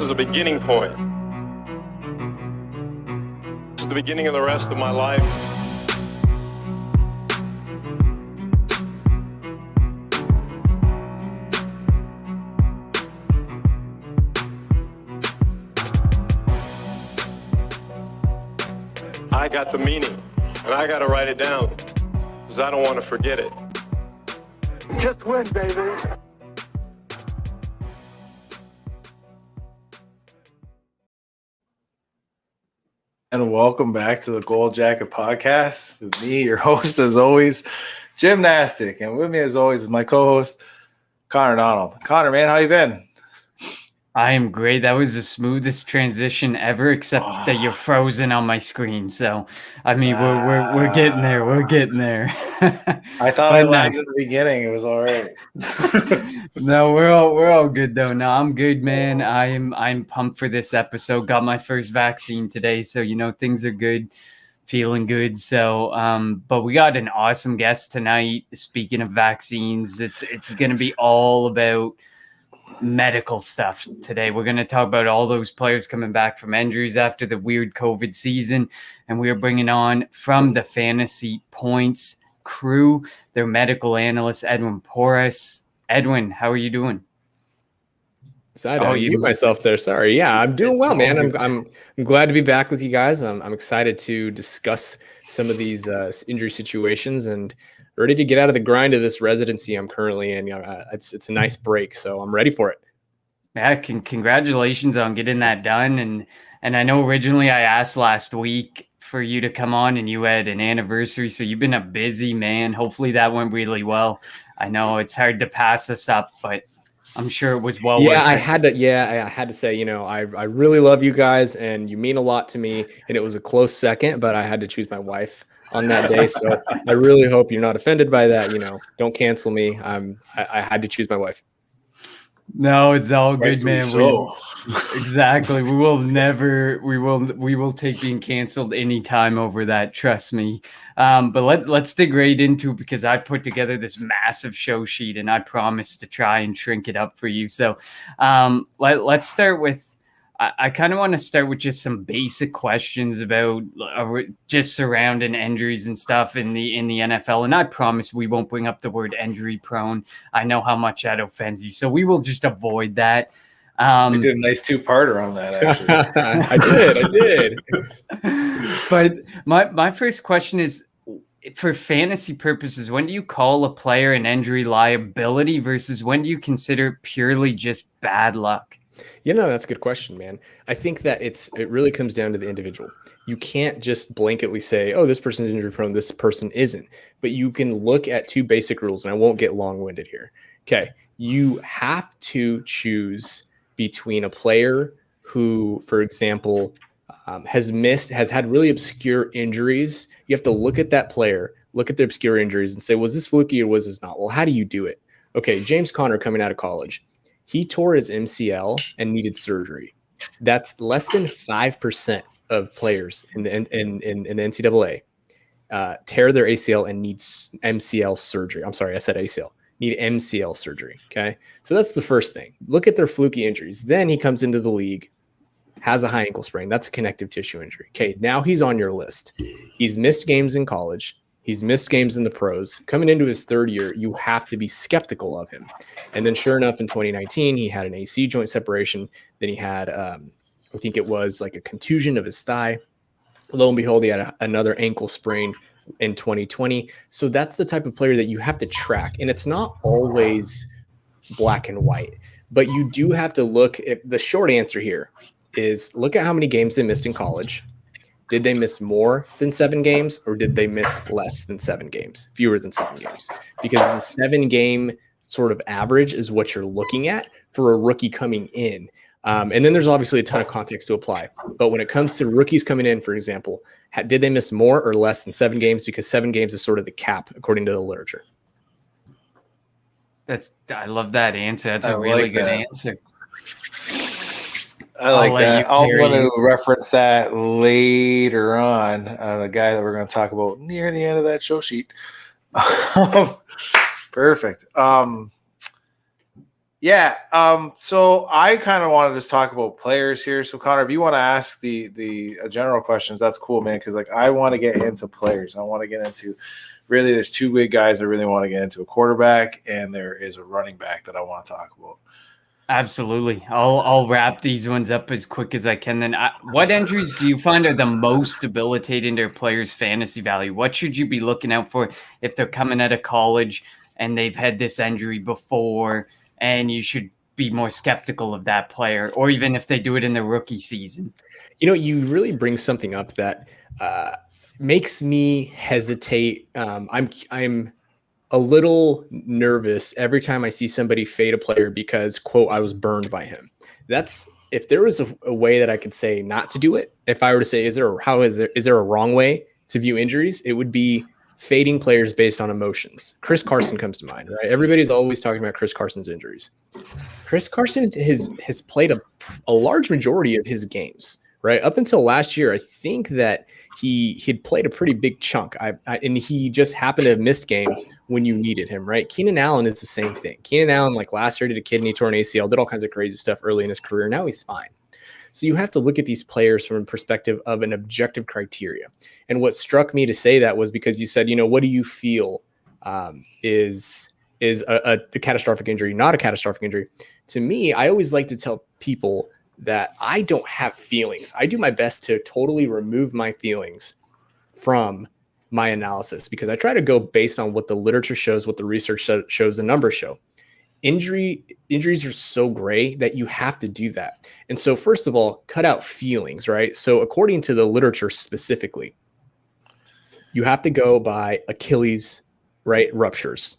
is a beginning point. This is the beginning of the rest of my life. I got the meaning, and I got to write it down, because I don't want to forget it. Just win, baby. And welcome back to the Gold Jacket Podcast with me, your host, as always, Gymnastic. And with me, as always, is my co-host, Connor Donald. Connor, man, how you been? I am great. That was the smoothest transition ever, except that you're frozen on my screen. So, I mean, we're getting there. We're getting there. I thought I lagged at the beginning. It was all right. No, we're all good though. No, I'm good, man. I'm pumped for this episode. Got my first vaccine today, so things are good, feeling good. So, but we got an awesome guest tonight. Speaking of vaccines, it's going to be all about medical stuff today. We're going to talk about all those players coming back from injuries after the weird COVID season, and we are bringing on from the Fantasy Points crew their medical analyst Edwin Porras. Edwin, how are you doing? I mute myself there. Sorry. Yeah, I'm doing well, man. I'm glad to be back with you guys. I'm excited to discuss some of these injury situations and ready to get out of the grind of this residency I'm currently in. It's a nice break, so I'm ready for it. Yeah, congratulations on getting that done. And I know originally I asked last week for you to come on, and you had an anniversary, so you've been a busy man. Hopefully that went really well. I know it's hard to pass us up, but I'm sure it was well. Yeah, I had to say, I really love you guys, and you mean a lot to me. And it was a close second, but I had to choose my wife on that day. So I really hope you're not offended by that. Don't cancel me. I had to choose my wife. No, it's all good, man. So. Exactly. We will take being canceled anytime over that. Trust me. But let's dig right into it, because I put together this massive show sheet and I promise to try and shrink it up for you. So let's start with, I kind of want to start with just some basic questions about just surrounding injuries and stuff in the NFL. And I promise we won't bring up the word injury prone. I know how much that offends you, so we will just avoid that. We did a nice two-parter on that, actually. I did. But my first question is, for fantasy purposes, when do you call a player an injury liability versus when do you consider purely just bad luck? That's a good question, man. I think that it really comes down to the individual. You can't just blanketly say, oh, this person's injury prone, this person isn't. But you can look at two basic rules, and I won't get long-winded here. Okay, you have to choose between a player who, for example, has had really obscure injuries. You have to look at that player, look at their obscure injuries, and say, was this fluky or was this not? Well, how do you do it? Okay, James Conner coming out of college. He tore his MCL and needed surgery. That's less than 5% of players in the NCAA tear their ACL and need MCL surgery. I'm sorry, I said ACL. Need MCL surgery. Okay, so that's the first thing. Look at their fluky injuries. Then he comes into the league, has a high ankle sprain. That's a connective tissue injury. Okay, now he's on your list. He's missed games in college. He's missed games in the pros. Coming into his third year, you have to be skeptical of him. And then sure enough, in 2019, he had an AC joint separation. Then he had, I think it was like a contusion of his thigh. Lo and behold, he had another ankle sprain in 2020. So that's the type of player that you have to track. And it's not always black and white. But you do have to look at the short answer here is look at how many games they missed in college. Did they miss more than 7 games, or did they miss less than 7 games, fewer than 7 games? Because the 7-game sort of average is what you're looking at for a rookie coming in. And then there's obviously a ton of context to apply. But when it comes to rookies coming in, for example, did they miss more or less than 7 games? Because 7 games is sort of the cap according to the literature. I love that answer. That's a really good answer. I like that. I'm going to reference that later on. The guy that we're going to talk about near the end of that show sheet. Perfect. Yeah. So I kind of wanted to talk about players here. So Connor, if you want to ask the general questions, that's cool, man. Because like I want to get into players. I want to get into really. There's two big guys I really want to get into: a quarterback and there is a running back that I want to talk about. Absolutely. I'll wrap these ones up as quick as I can. Then, what injuries do you find are the most debilitating to a player's fantasy value? What should you be looking out for if they're coming out of college and they've had this injury before, and you should be more skeptical of that player, or even if they do it in the rookie season? You know, you really bring something up that makes me hesitate. I'm a little nervous every time I see somebody fade a player because, quote, I was burned by him. That's if there was a way that I could say not to do it. If I were to say, is there a wrong way to view injuries? It would be fading players based on emotions. Chris Carson comes to mind, right? Everybody's always talking about Chris Carson's injuries. Chris Carson has played a large majority of his games, right? Up until last year, I think that he'd played a pretty big chunk. And he just happened to have missed games when you needed him, right? Keenan Allen is the same thing. Keenan Allen, like last year, did a kidney, tore an ACL, did all kinds of crazy stuff early in his career. Now he's fine. So you have to look at these players from a perspective of an objective criteria. And what struck me to say that was because you said, what do you feel is a catastrophic injury, not a catastrophic injury? To me, I always like to tell people that I don't have feelings. I do my best to totally remove my feelings from my analysis because I try to go based on what the literature shows, what the research shows, the numbers show. Injuries are so gray that you have to do that. And so first of all, cut out feelings, right? So according to the literature specifically, you have to go by Achilles, right? Ruptures,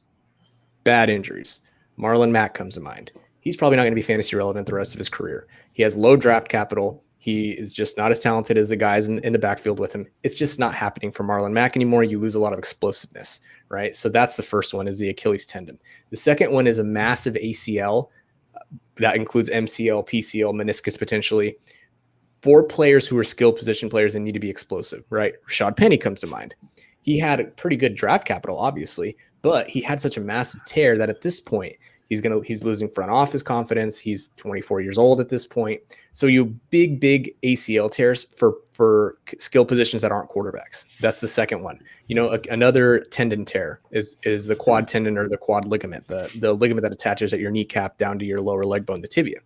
bad injuries. Marlon Mack comes to mind. He's probably not going to be fantasy relevant the rest of his career. He has low draft capital. He is just not as talented as the guys in the backfield with him. It's just not happening for Marlon Mack anymore. You lose a lot of explosiveness, right? So that's the first one, is the Achilles tendon. The second one is a massive ACL. That includes MCL, PCL, meniscus potentially. For players who are skilled position players and need to be explosive, right? Rashad Penny comes to mind. He had a pretty good draft capital, obviously, but he had such a massive tear that at this point, he's losing front office confidence. He's 24 years old at this point. So you big ACL tears for skill positions that aren't quarterbacks. That's the second one. Another tendon tear is the quad tendon or the quad ligament, the ligament that attaches at your kneecap down to your lower leg bone, the tibia.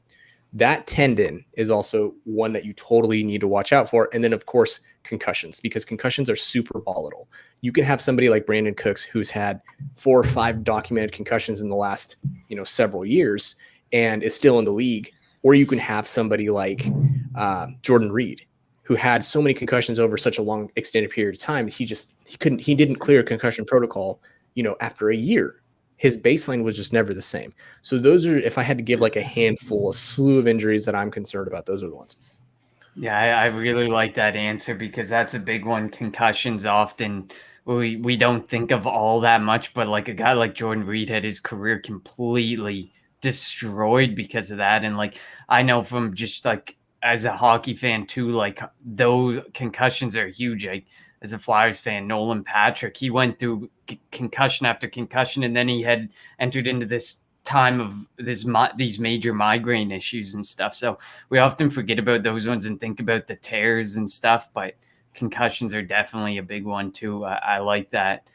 That tendon is also one that you totally need to watch out for. And then, of course, concussions, because concussions are super volatile. You can have somebody like Brandon Cooks who's had 4 or 5 documented concussions in the last, several years and is still in the league. Or you can have somebody like Jordan Reed, who had so many concussions over such a long extended period of time. He didn't clear a concussion protocol, after a year. His baseline was just never the same. So those are, if I had to give like a slew of injuries that I'm concerned about, those are the ones. Yeah, I really like that answer because that's a big one. Concussions often we don't think of all that much, but like a guy like Jordan Reed had his career completely destroyed because of that. And like I know from just like as a hockey fan too, like those concussions are huge. Like as a Flyers fan, Nolan Patrick, he went through concussion after concussion, and then he had entered into this time of these major migraine issues and stuff. So we often forget about those ones and think about the tears and stuff, but concussions are definitely a big one too. I like that.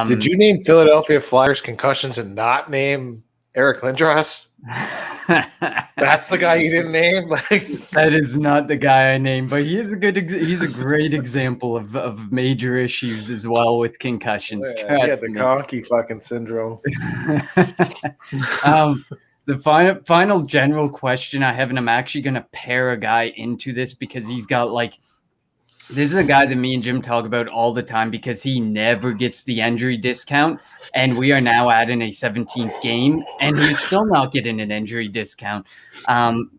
Did you name Philadelphia Flyers concussions and not name Eric Lindros? That's the guy you didn't name. That is not the guy I named, but he's a great example of major issues as well with concussions. Yeah, he had the conky fucking syndrome. The final general question I have, and I'm actually going to pair a guy into this because he's got this is a guy that me and Jim talk about all the time because he never gets the injury discount. And we are now adding a 17th game, and he's still not getting an injury discount.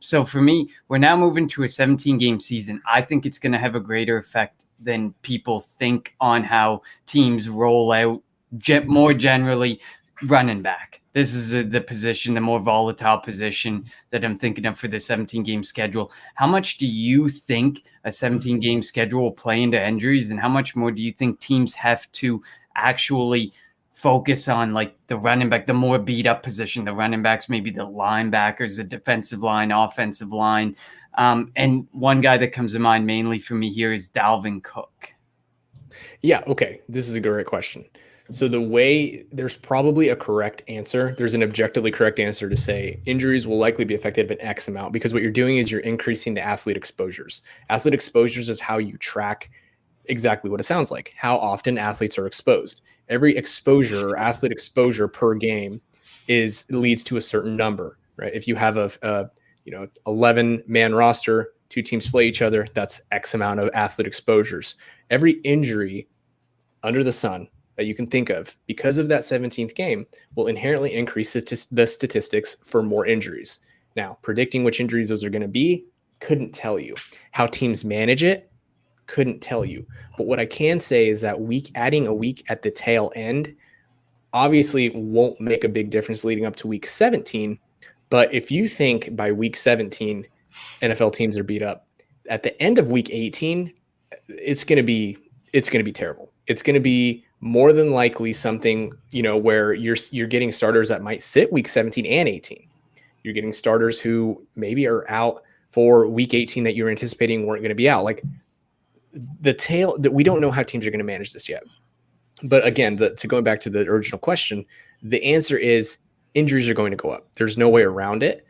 So for me, we're now moving to a 17-game season. I think it's going to have a greater effect than people think on how teams roll out more generally running back. This is the position, the more volatile position that I'm thinking of for the 17-game schedule. How much do you think a 17-game schedule will play into injuries, and how much more do you think teams have to actually focus on like the running back, the more beat up position, the running backs, maybe the linebackers, the defensive line, offensive line. And one guy that comes to mind mainly for me here is Dalvin Cook. Yeah. Okay. This is a great question. So there's probably a correct answer. There's an objectively correct answer to say injuries will likely be affected by an X amount, because what you're doing is you're increasing the athlete exposures. Athlete exposures is how you track exactly what it sounds like, how often athletes are exposed. Every exposure or athlete exposure per game leads to a certain number, right? If you have a 11-man roster, 2 teams play each other, that's X amount of athlete exposures. Every injury under the sun that you can think of because of that 17th game will inherently increase the statistics for more injuries. Now, predicting which injuries those are going to be, couldn't tell you. How teams manage it, couldn't tell you. But what I can say is that adding a week at the tail end obviously won't make a big difference leading up to week 17. But if you think by week 17, NFL teams are beat up, at the end of week 18, it's going to be terrible. It's going to be more than likely something, where you're getting starters that might sit week 17 and 18. You're getting starters who maybe are out for week 18 that you're anticipating weren't going to be out. Like we don't know how teams are going to manage this yet. But again, to going back to the original question, the answer is injuries are going to go up. There's no way around it.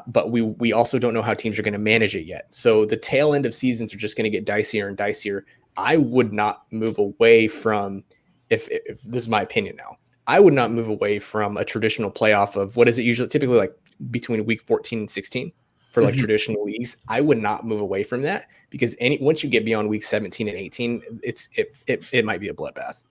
But we also don't know how teams are going to manage it yet. So the tail end of seasons are just going to get dicier and dicier. I would not move away from, if this is my opinion now, I would not move away from a traditional playoff of what is it usually typically like between week 14 and 16 for like traditional leagues. I would not move away from that, because once you get beyond week 17 and 18, it might be a bloodbath.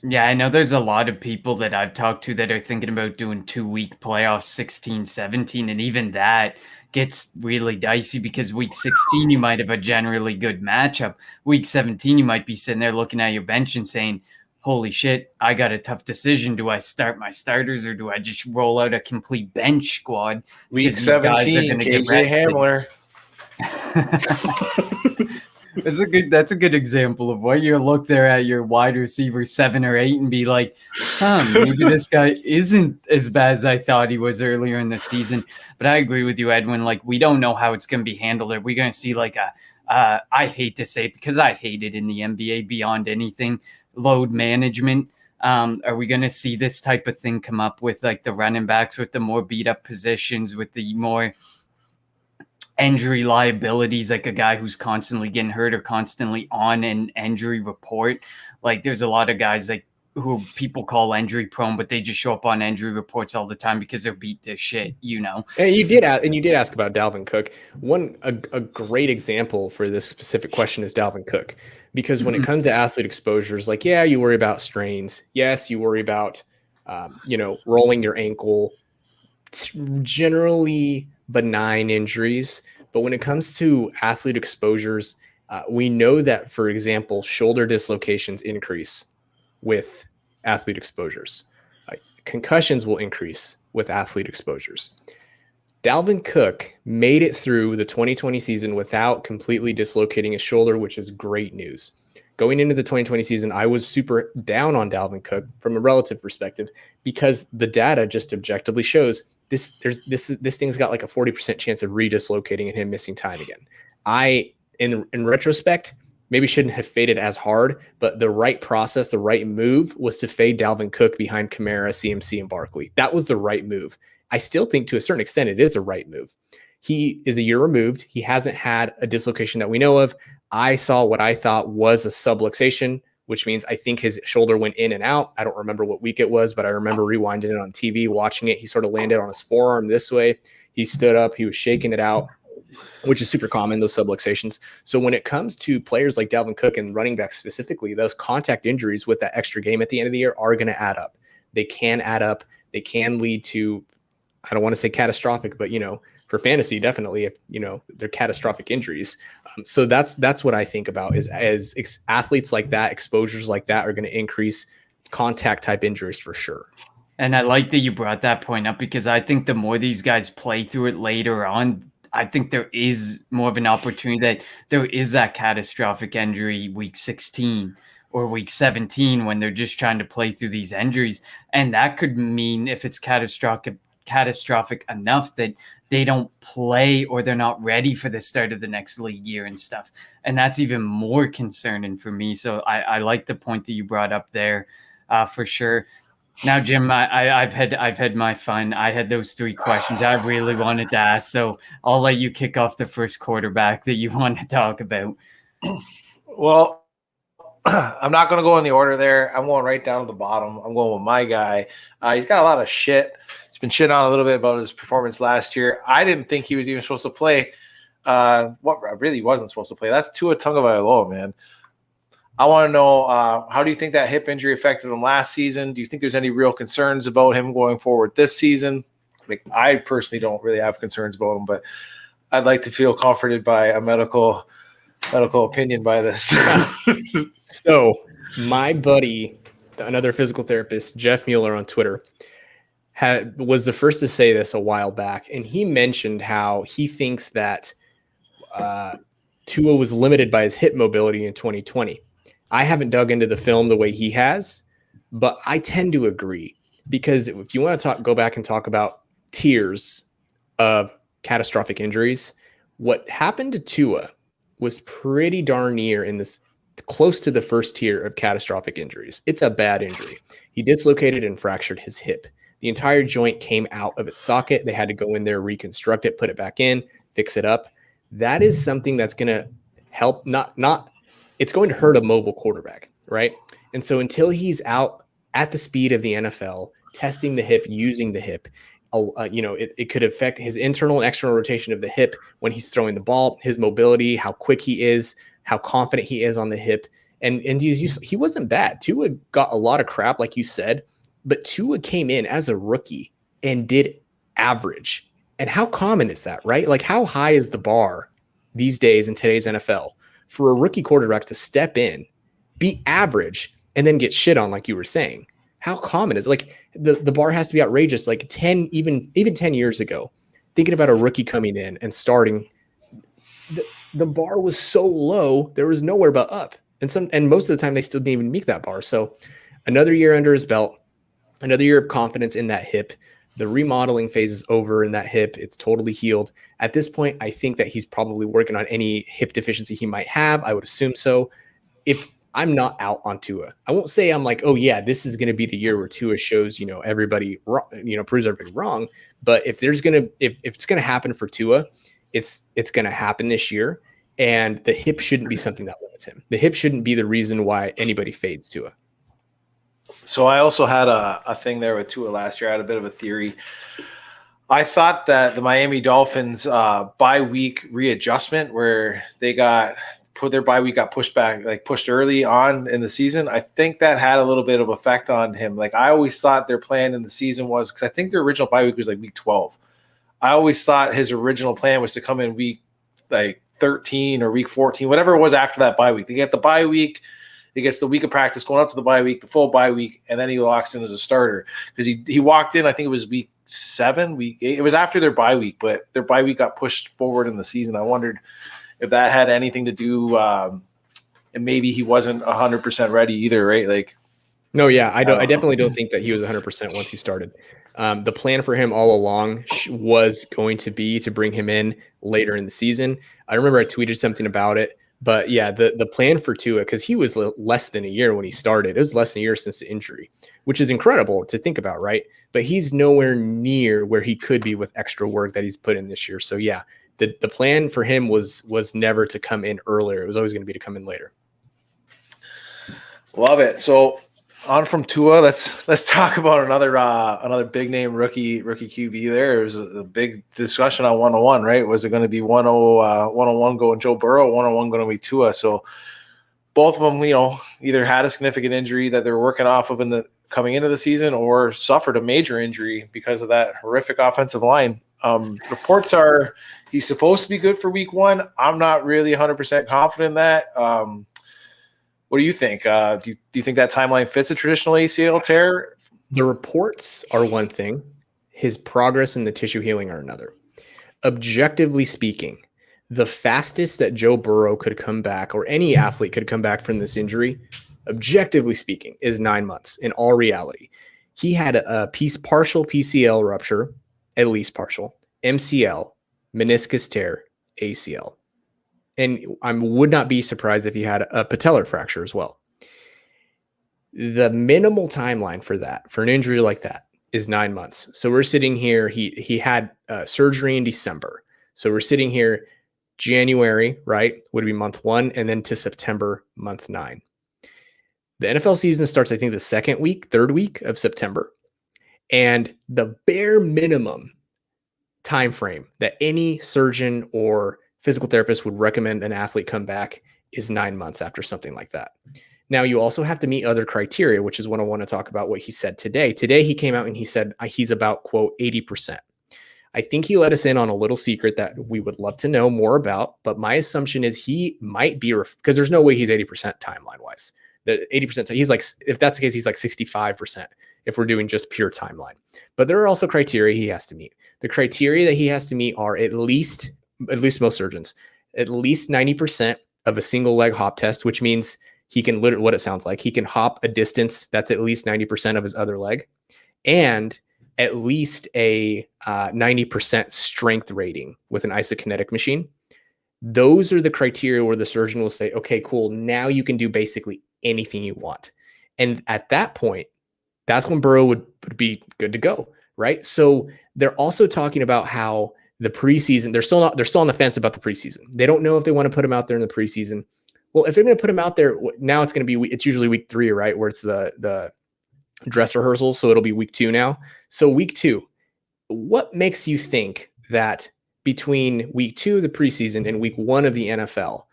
Yeah, I know there's a lot of people that I've talked to that are thinking about doing 2-week playoffs, 16, 17, and even that gets really dicey because week 16, you might have a generally good matchup. Week 17, you might be sitting there looking at your bench and saying, holy shit, I got a tough decision. Do I start my starters or do I just roll out a complete bench squad? Week 17, KJ Hamler. That's a good example of what you look there at your wide receiver 7 or 8 and be like, maybe this guy isn't as bad as I thought he was earlier in the season. But I agree with you, Edwin. Like, we don't know how it's going to be handled. Are we going to see like I hate to say it because I hate it in the NBA beyond anything, load management? Are we going to see this type of thing come up with like the running backs with the more beat up positions, with the more injury liabilities, like a guy who's constantly getting hurt or constantly on an injury report? Like there's a lot of guys like who people call injury prone, but they just show up on injury reports all the time because they're beat to shit, And you did ask about Dalvin Cook. A great example for this specific question is Dalvin Cook, because when it comes to athlete exposures, like, yeah, you worry about strains. Yes, you worry about, rolling your ankle, generally benign injuries. But when it comes to athlete exposures, we know that, for example, shoulder dislocations increase with athlete exposures. Concussions will increase with athlete exposures. Dalvin Cook made it through the 2020 season without completely dislocating his shoulder, which is great news. Going into the 2020 season, I was super down on Dalvin Cook from a relative perspective, because the data just objectively shows this thing's got like a 40% chance of redislocating and him missing time again. I, in retrospect, maybe shouldn't have faded as hard, but the right process, the right move was to fade Dalvin Cook behind Kamara, CMC, and Barkley. That was the right move. I still think to a certain extent it is the right move. He is a year removed. He hasn't had a dislocation that we know of. I saw what I thought was a subluxation, which means I think his shoulder went in and out. I don't remember what week it was, but I remember rewinding it on TV, watching it. He sort of landed on his forearm this way. He stood up. He was shaking it out, which is super common, those subluxations. So when it comes to players like Dalvin Cook and running backs specifically, those contact injuries with that extra game at the end of the year are going to add up. They can add up. They can lead to, I don't want to say catastrophic, but, for fantasy, definitely, if, they're catastrophic injuries. So that's what I think about is as athletes like that, exposures like that are going to increase contact type injuries for sure. And I like that you brought that point up, because I think the more these guys play through it later on, I think there is more of an opportunity that there is that catastrophic injury week 16 or week 17 when they're just trying to play through these injuries. And that could mean if it's catastrophic enough that they don't play or they're not ready for the start of the next league year and stuff. And that's even more concerning for me. So I like the point that you brought up there for sure. Now, Jim, I've had my fun. I had those 3 questions I really wanted to ask. So I'll let you kick off the first quarterback that you want to talk about. Well, I'm not going to go in the order there. I'm going right down to the bottom. I'm going with my guy. He's got a lot of shit. He's been shitting on a little bit about his performance last year. I didn't think he was even supposed to play. What really wasn't supposed to play. That's Tua Tagovailoa, man. I want to know, how do you think that hip injury affected him last season? Do you think there's any real concerns about him going forward this season? Like, I personally don't really have concerns about him, but I'd like to feel comforted by a medical opinion by this. So my buddy, another physical therapist, Jeff Mueller on Twitter, was the first to say this a while back. And he mentioned how he thinks that Tua was limited by his hip mobility in 2020. I haven't dug into the film the way he has, but I tend to agree, because if you want to go back and talk about tiers of catastrophic injuries, what happened to Tua was pretty darn near in this, close to the first tier of catastrophic injuries. It's a bad injury. He dislocated and fractured his hip. The entire joint came out of its socket. They had to go in there, reconstruct it, put it back in, fix it up. That is something that's going to help, it's going to hurt a mobile quarterback, right? And so until he's out at the speed of the NFL, testing the hip, using the hip, it could affect his internal and external rotation of the hip when he's throwing the ball, his mobility, how quick he is, how confident he is on the hip. And he wasn't bad. Tua got a lot of crap, like you said, but Tua came in as a rookie and did average. And how common is that, right? Like, how high is the bar these days in today's NFL for a rookie quarterback to step in, be average, and then get shit on, like you were saying? How common is it? Like, the bar has to be outrageous. Like even 10 years ago, thinking about a rookie coming in and starting, the bar was so low, there was nowhere but up. And most of the time they still didn't even meet that bar. So another year under his belt, another year of confidence in that hip. The remodeling phase is over in that hip. It's totally healed. At this point, I think that he's probably working on any hip deficiency he might have. I would assume so. If I'm not out on Tua, I won't say I'm like, oh yeah, this is going to be the year where Tua shows, everybody, proves everybody wrong. But if it's going to happen for Tua, it's going to happen this year. And the hip shouldn't be something that limits him. The hip shouldn't be the reason why anybody fades Tua. So I also had a thing there with Tua last year. I had a bit of a theory. I thought that the Miami Dolphins bye week readjustment, where their bye week got pushed back, like pushed early on in the season, I think that had a little bit of effect on him. Like, I always thought their plan in the season was, because I think their original bye week was like week 12. I always thought his original plan was to come in week like 13 or week 14, whatever it was after that bye week. They get the bye week. He gets the week of practice going up to the bye week, the full bye week, and then he locks in as a starter. Because he walked in, I think it was week 7, week 8. It was after their bye week, but their bye week got pushed forward in the season. I wondered if that had anything to do, and maybe he wasn't 100% ready either, right? Like, no, yeah, I definitely don't think that he was 100% once he started. The plan for him all along was going to be to bring him in later in the season. I remember I tweeted something about it. But yeah, the plan for Tua, because he was less than a year when he started. It was less than a year since the injury, which is incredible to think about, right? But he's nowhere near where he could be with extra work that he's put in this year. So yeah, the plan for him was never to come in earlier. It was always going to be to come in later. Love it. So on from Tua, let's talk about another big name rookie QB. There was a big discussion on 101, right? Was it going to be 101 going Joe Burrow, 101 going to be Tua? So both of them, either had a significant injury that they were working off of coming into the season, or suffered a major injury because of that horrific offensive line. Reports are he's supposed to be good for week 1. I'm not really 100% confident in that. What do you think? Do you think that timeline fits a traditional ACL tear? The reports are one thing. His progress in the tissue healing are another. Objectively speaking, the fastest that Joe Burrow could come back, or any athlete could come back from this injury, objectively speaking, is 9 months in all reality. He had a partial PCL rupture, at least partial, MCL, meniscus tear, ACL. And I would not be surprised if he had a patellar fracture as well. The minimal timeline for that, for an injury like that, is 9 months. So we're sitting here, he had surgery in December. So we're sitting here January, right, would be month 1, and then to September, month 9. The NFL season starts, I think, the third week of September. And the bare minimum time frame that any surgeon or physical therapist would recommend an athlete come back is 9 months after something like that. Now, you also have to meet other criteria, which is what I want to talk about what he said today. Today, he came out and he said he's about, quote, 80%. I think he let us in on a little secret that we would love to know more about, but my assumption is he might be, because there's no way he's 80% timeline-wise. The 80%, he's like, if that's the case, he's like 65% if we're doing just pure timeline. But there are also criteria he has to meet. The criteria that he has to meet are at least most surgeons, at least 90% of a single leg hop test, which means he can literally, what it sounds like, he can hop a distance that's at least 90% of his other leg, and at least a 90% strength rating with an isokinetic machine. Those are the criteria where the surgeon will say, okay, cool, now you can do basically anything you want. And at that point, that's when Burrow would be good to go, right? So they're also talking about how the preseason, they're still on the fence about the preseason. They don't know if they want to put him out there in the preseason. Well, if they're going to put him out there, now it's going to be, it's usually week 3, right? Where it's the dress rehearsal. So it'll be week 2 now. So week 2, what makes you think that between week 2 of the preseason and week 1 of the NFL,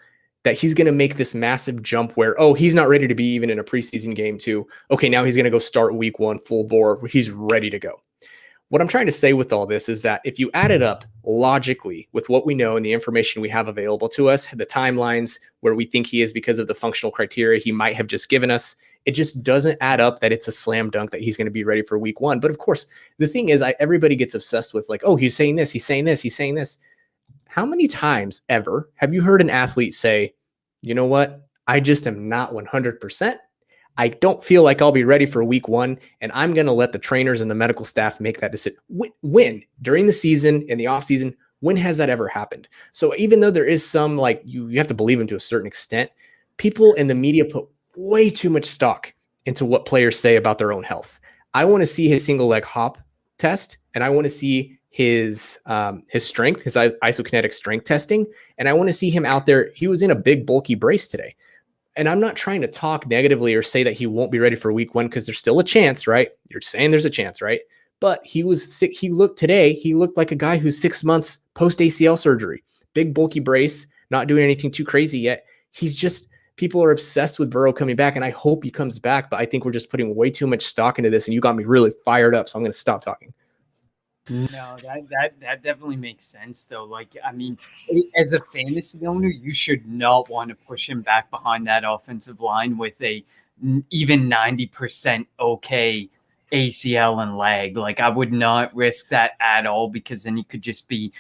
that he's going to make this massive jump where, oh, he's not ready to be even in a preseason game to, okay, now he's going to go start week 1 full bore. He's ready to go. What I'm trying to say with all this is that if you add it up logically with what we know and the information we have available to us, the timelines where we think he is because of the functional criteria he might have just given us, it just doesn't add up that it's a slam dunk that he's going to be ready for week 1. But of course, the thing is, everybody gets obsessed with like, oh, he's saying this, he's saying this, he's saying this. How many times ever have you heard an athlete say, you know what, I just am not 100%. I don't feel like I'll be ready for week 1, and I'm going to let the trainers and the medical staff make that decision. When? During the season, in the off season, when has that ever happened? So even though there is some, like, you have to believe him to a certain extent, people in the media put way too much stock into what players say about their own health. I want to see his single leg hop test, and I want to see his strength, his isokinetic strength testing, and I want to see him out there. He was in a big bulky brace today. And I'm not trying to talk negatively or say that he won't be ready for week 1, because there's still a chance, right? You're saying there's a chance, right? But he was sick. He looked like a guy who's 6 months post ACL surgery, big bulky brace, not doing anything too crazy yet. People are obsessed with Burrow coming back, and I hope he comes back, but I think we're just putting way too much stock into this, and you got me really fired up, so I'm going to stop talking. No, that definitely makes sense, though. Like, I mean, as a fantasy owner, you should not want to push him back behind that offensive line with a even 90% okay ACL and leg. Like, I would not risk that at all, because then you could just be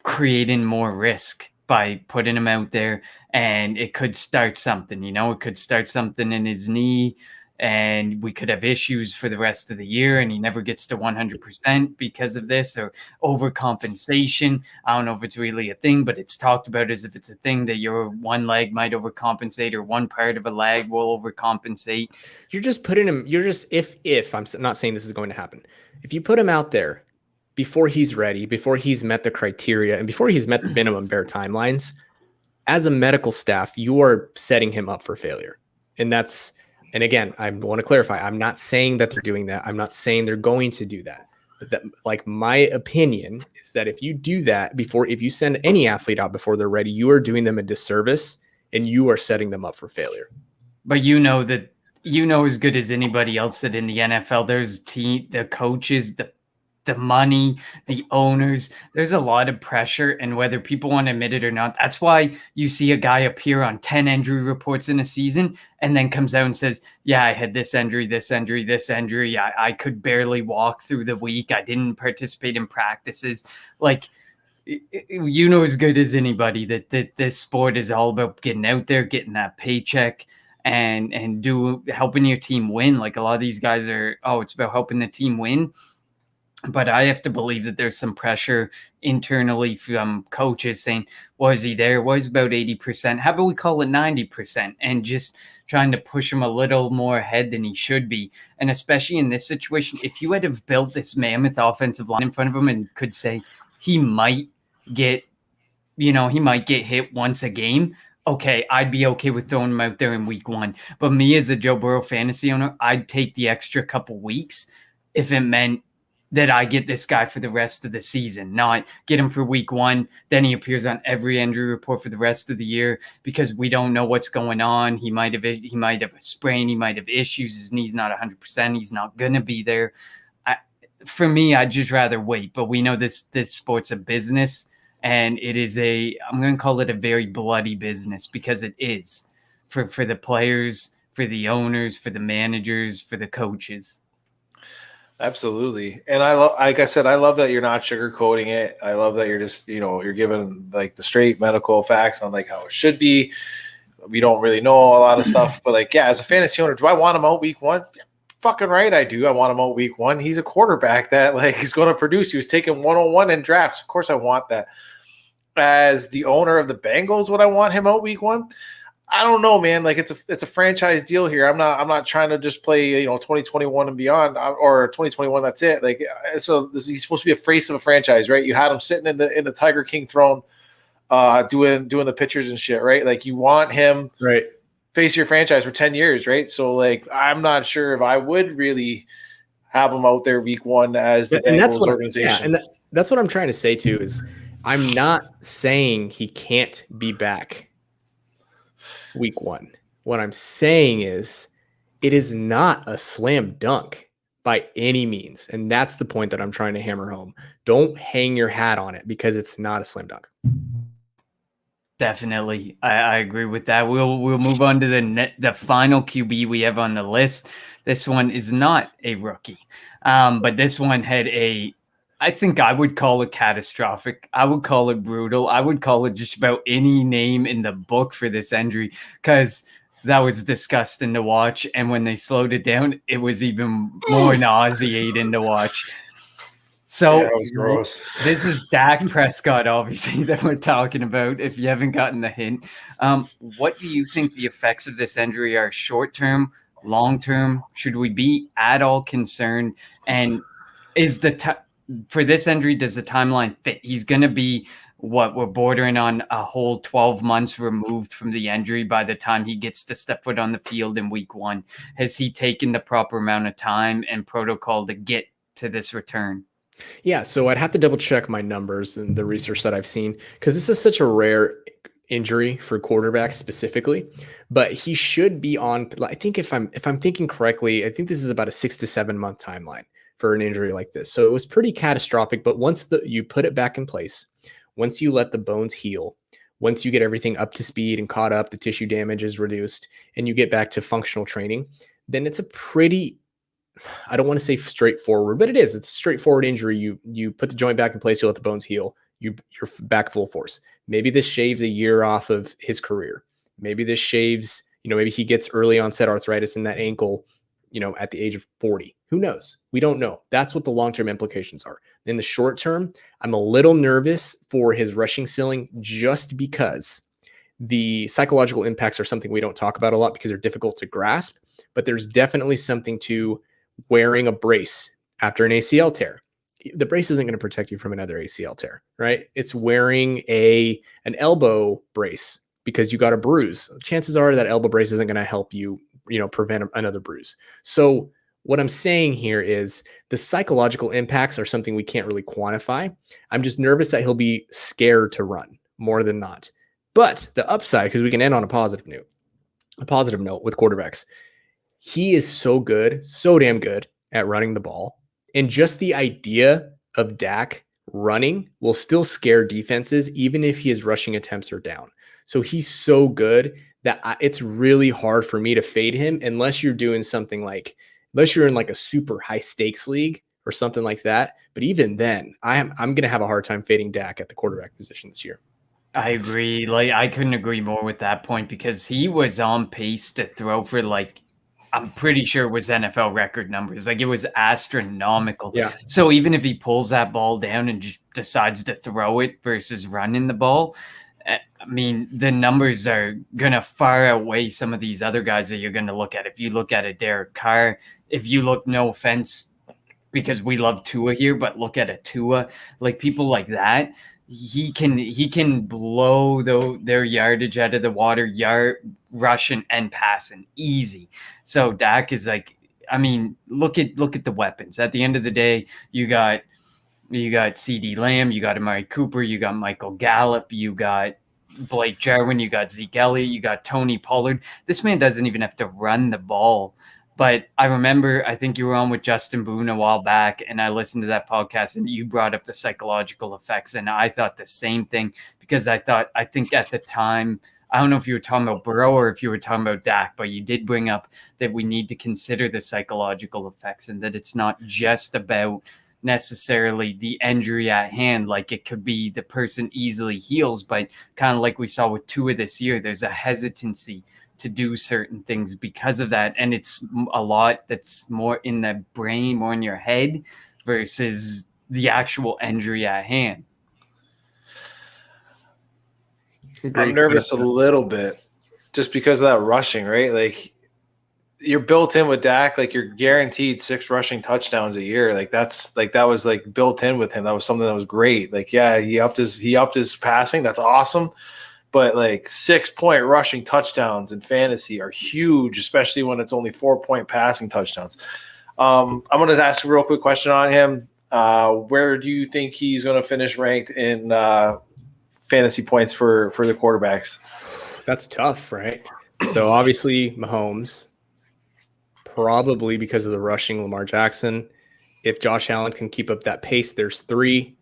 creating more risk by putting him out there, and it could start something, it could start something in his knee, and we could have issues for the rest of the year, and he never gets to 100% because of this, or overcompensation. I don't know if it's really a thing, but it's talked about as if it's a thing that your one leg might overcompensate, or one part of a leg will overcompensate. You're just putting him, if I'm not saying this is going to happen, if you put him out there before he's ready, before he's met the criteria, and before he's met the minimum bare timelines, as a medical staff, you are setting him up for failure. And again, I want to clarify, I'm not saying that they're doing that. I'm not saying they're going to do that. But that, like, my opinion is that if you do that if you send any athlete out before they're ready, you are doing them a disservice, and you are setting them up for failure. But as good as anybody else that in the NFL, there's the coaches, the money, the owners, there's a lot of pressure, and whether people want to admit it or not, that's why you see a guy appear on 10 injury reports in a season and then comes out and says, yeah, I had this injury, this injury, this injury. I could barely walk through the week. I didn't participate in practices. Like, as good as anybody that this sport is all about getting out there, getting that paycheck, and do helping your team win. Like a lot of these guys are, it's about helping the team win. But I have to believe that there's some pressure internally from coaches saying, was he there? Was about 80%. How about we call it 90%? And just trying to push him a little more ahead than he should be. And especially in this situation, if you had have built this mammoth offensive line in front of him and could say he might get hit once a game, okay, I'd be okay with throwing him out there in week 1. But me as a Joe Burrow fantasy owner, I'd take the extra couple weeks if it meant that I get this guy for the rest of the season, not get him for week 1. Then he appears on every injury report for the rest of the year because we don't know what's going on. He might have a sprain. He might have issues. His knee's not 100%. He's not going to be there. For me, I'd just rather wait. But we know this sport's a business, and it is I'm going to call it a very bloody business because it is for the players, for the owners, for the managers, for the coaches. Absolutely. And like I said, I love that you're not sugarcoating it. I love that you're just, you're giving like the straight medical facts on like how it should be. We don't really know a lot of stuff, but like, yeah, as a fantasy owner, do I want him out week 1? Fucking right. I do. I want him out week 1. He's a quarterback that like he's going to produce. He was taken 101 in drafts. Of course I want that. As the owner of the Bengals, would I want him out week 1? I don't know, man. Like it's a franchise deal here. I'm not trying to just play 2021 and beyond or 2021. That's it. Like he's supposed to be a face of a franchise, right? You had him sitting in the Tiger King throne, doing the pictures and shit, right? Like you want him right face your franchise for 10 years, right? So like I'm not sure if I would really have him out there week 1 as the Bengals organization. And that's what I'm trying to say too. Is I'm not saying he can't be back week 1. What I'm saying is it is not a slam dunk by any means. And that's the point that I'm trying to hammer home. Don't hang your hat on it because it's not a slam dunk. Definitely. I agree with that. We'll move on to the final QB we have on the list. This one is not a rookie. But this one had I think I would call it catastrophic. I would call it brutal. I would call it just about any name in the book for this injury because that was disgusting to watch. And when they slowed it down, it was even more nauseating to watch. So that was gross. This is Dak Prescott, obviously, that we're talking about, if you haven't gotten the hint. What do you think the effects of this injury are short-term, long-term? Should we be at all concerned? And is for this injury, does the timeline fit? He's going to be we're bordering on a whole 12 months removed from the injury by the time he gets to step foot on the field in week 1. Has he taken the proper amount of time and protocol to get to this return? Yeah, so I'd have to double check my numbers and the research that I've seen because this is such a rare injury for quarterbacks specifically, but he should be on. I think if I'm thinking correctly, I think this is about a 6 to 7 month timeline for an injury like this. So it was pretty catastrophic, but once you put it back in place, once you let the bones heal, once you get everything up to speed and caught up, the tissue damage is reduced, and you get back to functional training, then it's a pretty, I don't want to say straightforward, but it's a straightforward injury. You put the joint back in place, you let the bones heal, you're back full force. Maybe this shaves a year off of his career. Maybe this shaves, maybe he gets early onset arthritis in that ankle, at the age of 40. Who knows? We don't know. That's what the long-term implications are. In the short term, I'm a little nervous for his rushing ceiling just because the psychological impacts are something we don't talk about a lot because they're difficult to grasp, but there's definitely something to wearing a brace after an ACL tear. The brace isn't going to protect you from another ACL tear, right? It's wearing an elbow brace because you got a bruise. Chances are that elbow brace isn't going to help you, prevent another bruise. So what I'm saying here is the psychological impacts are something we can't really quantify. I'm just nervous that he'll be scared to run more than not. But the upside, because we can end on a positive note with quarterbacks, he is so good, so damn good at running the ball. And just the idea of Dak running will still scare defenses, even if his rushing attempts are down. So he's so good that it's really hard for me to fade him unless you're doing something unless you're in like a super high stakes league or something like that. But even then, I'm going to have a hard time fading Dak at the quarterback position this year. I agree. Like, I couldn't agree more with that point because he was on pace to throw for I'm pretty sure it was NFL record numbers. Like, it was astronomical. Yeah. So even if he pulls that ball down and just decides to throw it versus running the ball, I mean, the numbers are going to far outweigh some of these other guys that you're going to look at. If you look at a Derek Carr, if you look, no offense, because we love Tua here, but look at a Tua, like people like that, he can blow their yardage out of the water, rushing and passing easy. So Dak is like, I mean, look at the weapons. At the end of the day, you got CeeDee Lamb, you got Amari Cooper, you got Michael Gallup, you got Blake Jarwin, you got Zeke Elliott, you got Tony Pollard. This man doesn't even have to run the ball. But I remember, I think you were on with Justin Boone a while back, and I listened to that podcast, and you brought up the psychological effects, and I thought the same thing because I think at the time, I don't know if you were talking about Burrow or if you were talking about Dak, but you did bring up that we need to consider the psychological effects and that it's not just about necessarily the injury at hand. Like, it could be the person easily heals, but kind of like we saw with Tua this year, there's a hesitancy to do certain things because of that. And it's a lot that's more in the brain, more in your head versus the actual injury at hand. I'm nervous a little bit just because of that rushing, right? Like, you're built in with Dak, like you're guaranteed 6 rushing touchdowns a year. Like that was like built in with him. That was something that was great. Like, yeah, he upped his passing. That's awesome. But like 6-point rushing touchdowns in fantasy are huge, especially when it's only 4-point passing touchdowns. I'm going to ask a real quick question on him. Where do you think he's going to finish ranked in fantasy points for the quarterbacks? That's tough, right? So obviously Mahomes, probably because of the rushing, Lamar Jackson. If Josh Allen can keep up that pace, there's 3.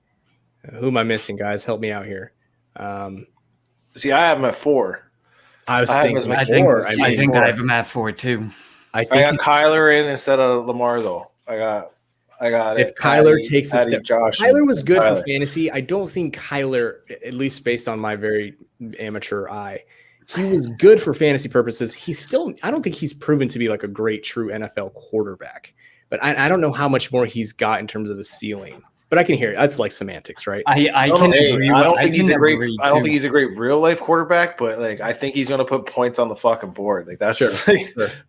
Who am I missing, guys? Help me out here. See, I have him at 4. I think I have him at 4 too. I got Kyler in instead of Lamar, though. I got if Kyler takes a step. Josh Kyler was good for fantasy. I don't think Kyler, at least based on my very amateur eye, he was good for fantasy purposes. I don't think he's proven to be like a great true NFL quarterback. But I don't know how much more he's got in terms of the ceiling. But I can hear it. That's like semantics, right? I don't think he's a great real life quarterback, but like I think he's going to put points on the fucking board. Like that's sure.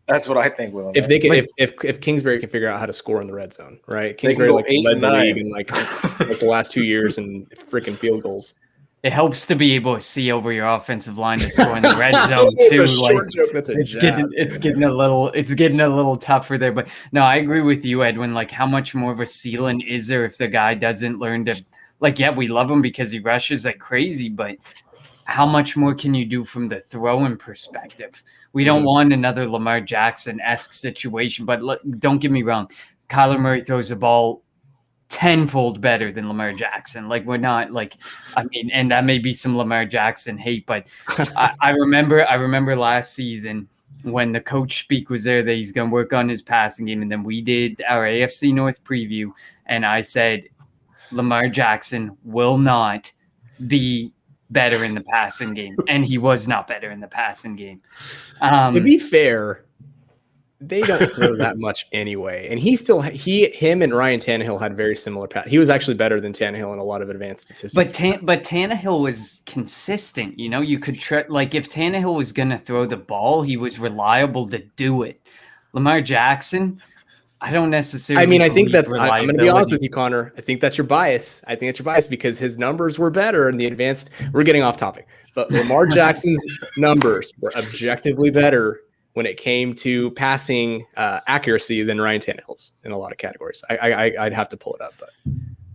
That's what I think with him. If they can, if Kingsbury can figure out how to score in the red zone, right? Kingsbury led the league in like the last 2 years in freaking field goals. It helps to be able to see over your offensive line to score in the red zone too. It's getting a little tougher there. But no, I agree with you, Edwin. Like, how much more of a ceiling is there if the guy doesn't learn to, like, yeah, we love him because he rushes like crazy, but how much more can you do from the throwing perspective? We don't want another Lamar Jackson-esque situation, but don't get me wrong. Kyler Murray throws the ball tenfold better than Lamar Jackson. Like, we're not like, I mean, and that may be some Lamar Jackson hate, but I remember last season when the coach speak was there that he's going to work on his passing game. And then we did our AFC North preview. And I said, Lamar Jackson will not be better in the passing game. And he was not better in the passing game. To be fair, they don't throw that much anyway. And him and Ryan Tannehill had very similar pass. He was actually better than Tannehill in a lot of advanced statistics. But Tannehill was consistent. You know, you could like if Tannehill was going to throw the ball, he was reliable to do it. Lamar Jackson, I don't necessarily. I mean, I think that's. I'm going to be honest with you, Connor. I think that's your bias. I think that's your bias because his numbers were better in the advanced. We're getting off topic, but Lamar Jackson's numbers were objectively better when it came to passing accuracy than Ryan Tannehill's in a lot of categories. I'd have to pull it up, but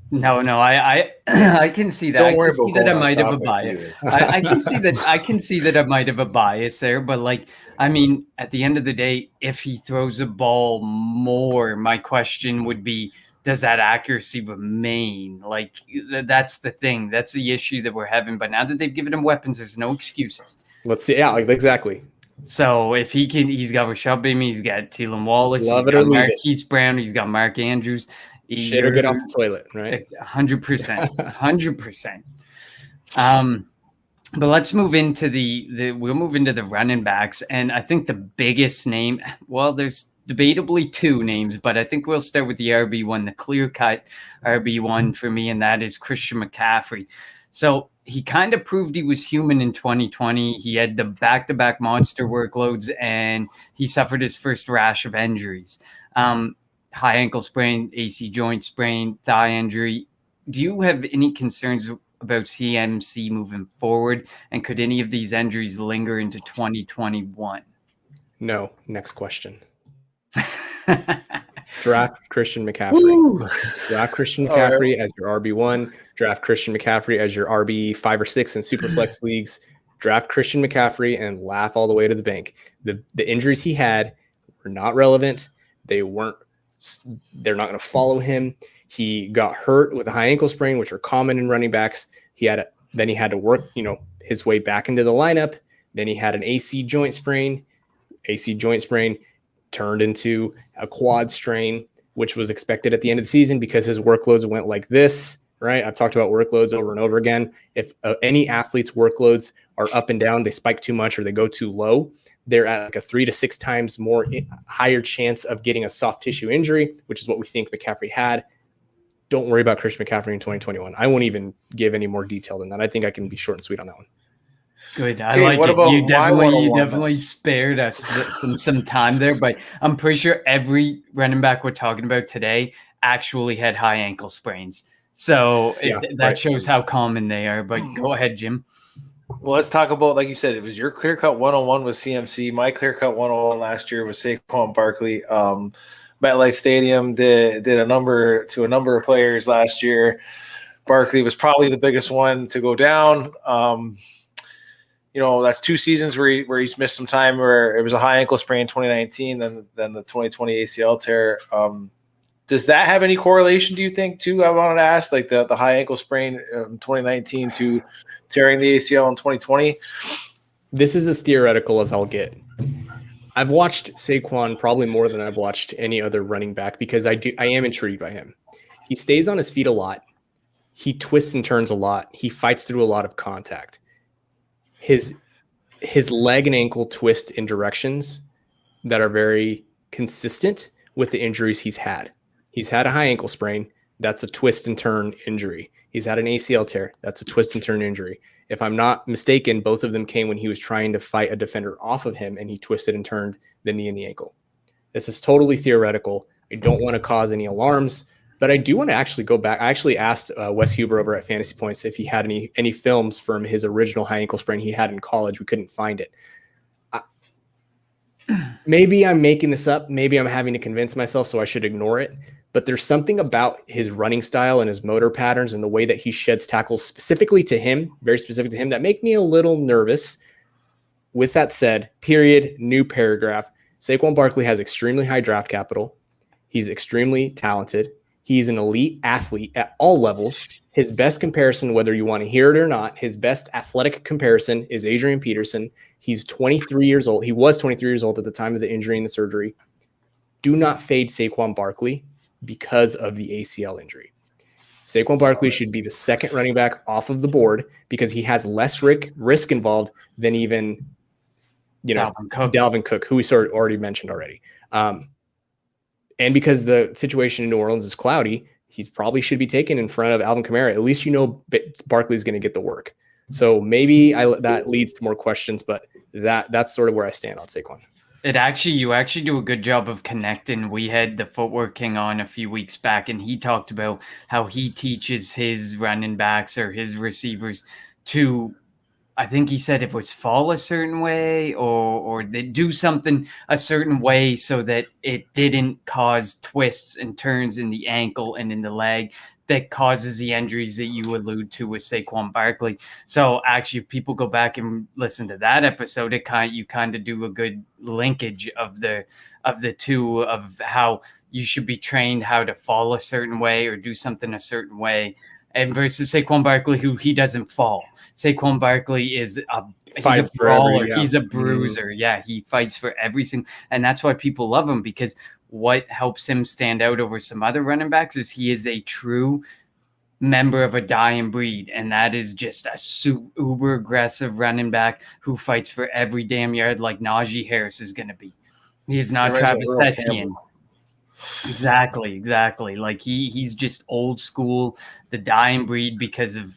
no, I can see that. Don't worry about that. I might have a bias. I can see that. I can see that I might have a bias there, but like, I mean, at the end of the day, if he throws a ball more, my question would be, does that accuracy remain? Like, that's the thing. That's the issue that we're having. But now that they've given him weapons, there's no excuses. Let's see. Yeah, like exactly. So if he can, he's got Rashad Bateman, he's got Taylen Wallace, he's got Marquise Brown, he's got Mark Andrews. Shit or get off the toilet, right? 100%. 100%. But let's move into we'll move into the running backs. And I think the biggest name, well, there's debatably two names, but I think we'll start with the RB1, the clear-cut RB1 for me, and that is Christian McCaffrey. So he kind of proved he was human in 2020. He had the back-to-back monster workloads, and he suffered his first rash of injuries. High ankle sprain, AC joint sprain, thigh injury. Do you have any concerns about CMC moving forward? And could any of these injuries linger into 2021? No. Next question. Draft Christian McCaffrey. Woo! Draft Christian McCaffrey as your RB1. Draft Christian McCaffrey as your RB5 or 6 in Superflex leagues. Draft Christian McCaffrey and laugh all the way to the bank. The injuries he had were not relevant. They're not going to follow him. He got hurt with a high ankle sprain, which are common in running backs. Then he had to work, his way back into the lineup. Then he had an AC joint sprain. AC joint sprain turned into a quad strain, which was expected at the end of the season because his workloads went like this, right? I've talked about workloads over and over again. If any athlete's workloads are up and down, they spike too much or they go too low, they're at like a 3 to 6 times more higher chance of getting a soft tissue injury, which is what we think McCaffrey had. Don't worry about Christian McCaffrey in 2021. I won't even give any more detail than that. I think I can be short and sweet on that one. Good. I like it. You definitely spared us some time there, but I'm pretty sure every running back we're talking about today actually had high ankle sprains. So that shows how common they are. But go ahead, Jim. Well, let's talk about, like you said, it was your clear-cut 101 with CMC. My clear-cut 101 last year was Saquon Barkley. MetLife Stadium did a number of players last year. Barkley was probably the biggest one to go down. That's 2 seasons where he's missed some time, where it was a high ankle sprain in 2019, then the 2020 ACL tear. Does that have any correlation, do you think, too? I wanted to ask, like the high ankle sprain in 2019 to tearing the ACL in 2020. This is as theoretical as I'll get. I've watched Saquon probably more than I've watched any other running back because I am intrigued by him. He stays on his feet a lot. He twists and turns a lot. He fights through a lot of contact. His leg and ankle twist in directions that are very consistent with the injuries he's had. He's had a high ankle sprain. That's a twist and turn injury. He's had an ACL tear. That's a twist and turn injury. If I'm not mistaken, both of them came when he was trying to fight a defender off of him and he twisted and turned the knee and the ankle. This is totally theoretical. I don't want to cause any alarms, but I do want to actually go back. I actually asked Wes Huber over at Fantasy Points if he had any films from his original high ankle sprain he had in college. We couldn't find it. Maybe I'm making this up. Maybe I'm having to convince myself so I should ignore it. But there's something about his running style and his motor patterns and the way that he sheds tackles specifically to him, very specific to him, that make me a little nervous. With that said, new paragraph. Saquon Barkley has extremely high draft capital. He's extremely talented. He's an elite athlete at all levels. His best comparison, whether you want to hear it or not, his best athletic comparison is Adrian Peterson. He's 23 years old. He was 23 years old at the time of the injury and the surgery. Do not fade Saquon Barkley because of the ACL injury. Saquon Barkley should be the second running back off of the board because he has less risk involved than even, Dalvin Cook, who we sort of already mentioned already. And because the situation in New Orleans is cloudy, he probably should be taken in front of Alvin Kamara. At least Barkley's going to get the work. So maybe that leads to more questions, but that's sort of where I stand on Saquon. You actually do a good job of connecting. We had the Footwork King on a few weeks back, and he talked about how he teaches his running backs or his receivers to, I think he said it was fall a certain way or they do something a certain way so that it didn't cause twists and turns in the ankle and in the leg that causes the injuries that you allude to with Saquon Barkley. So actually, if people go back and listen to that episode, you kind of do a good linkage of the two, of how you should be trained how to fall a certain way or do something a certain way, and versus Saquon Barkley, who he doesn't fall. Saquon Barkley he's a brawler. He's a bruiser. Mm-hmm. Yeah, he fights for everything, and that's why people love him, because what helps him stand out over some other running backs is he is a true member of a dying breed, and that is just a uber aggressive running back who fights for every damn yard like Najee Harris is going to be. He is not Travis Etienne. Exactly. Like he's just old school, the dying breed because of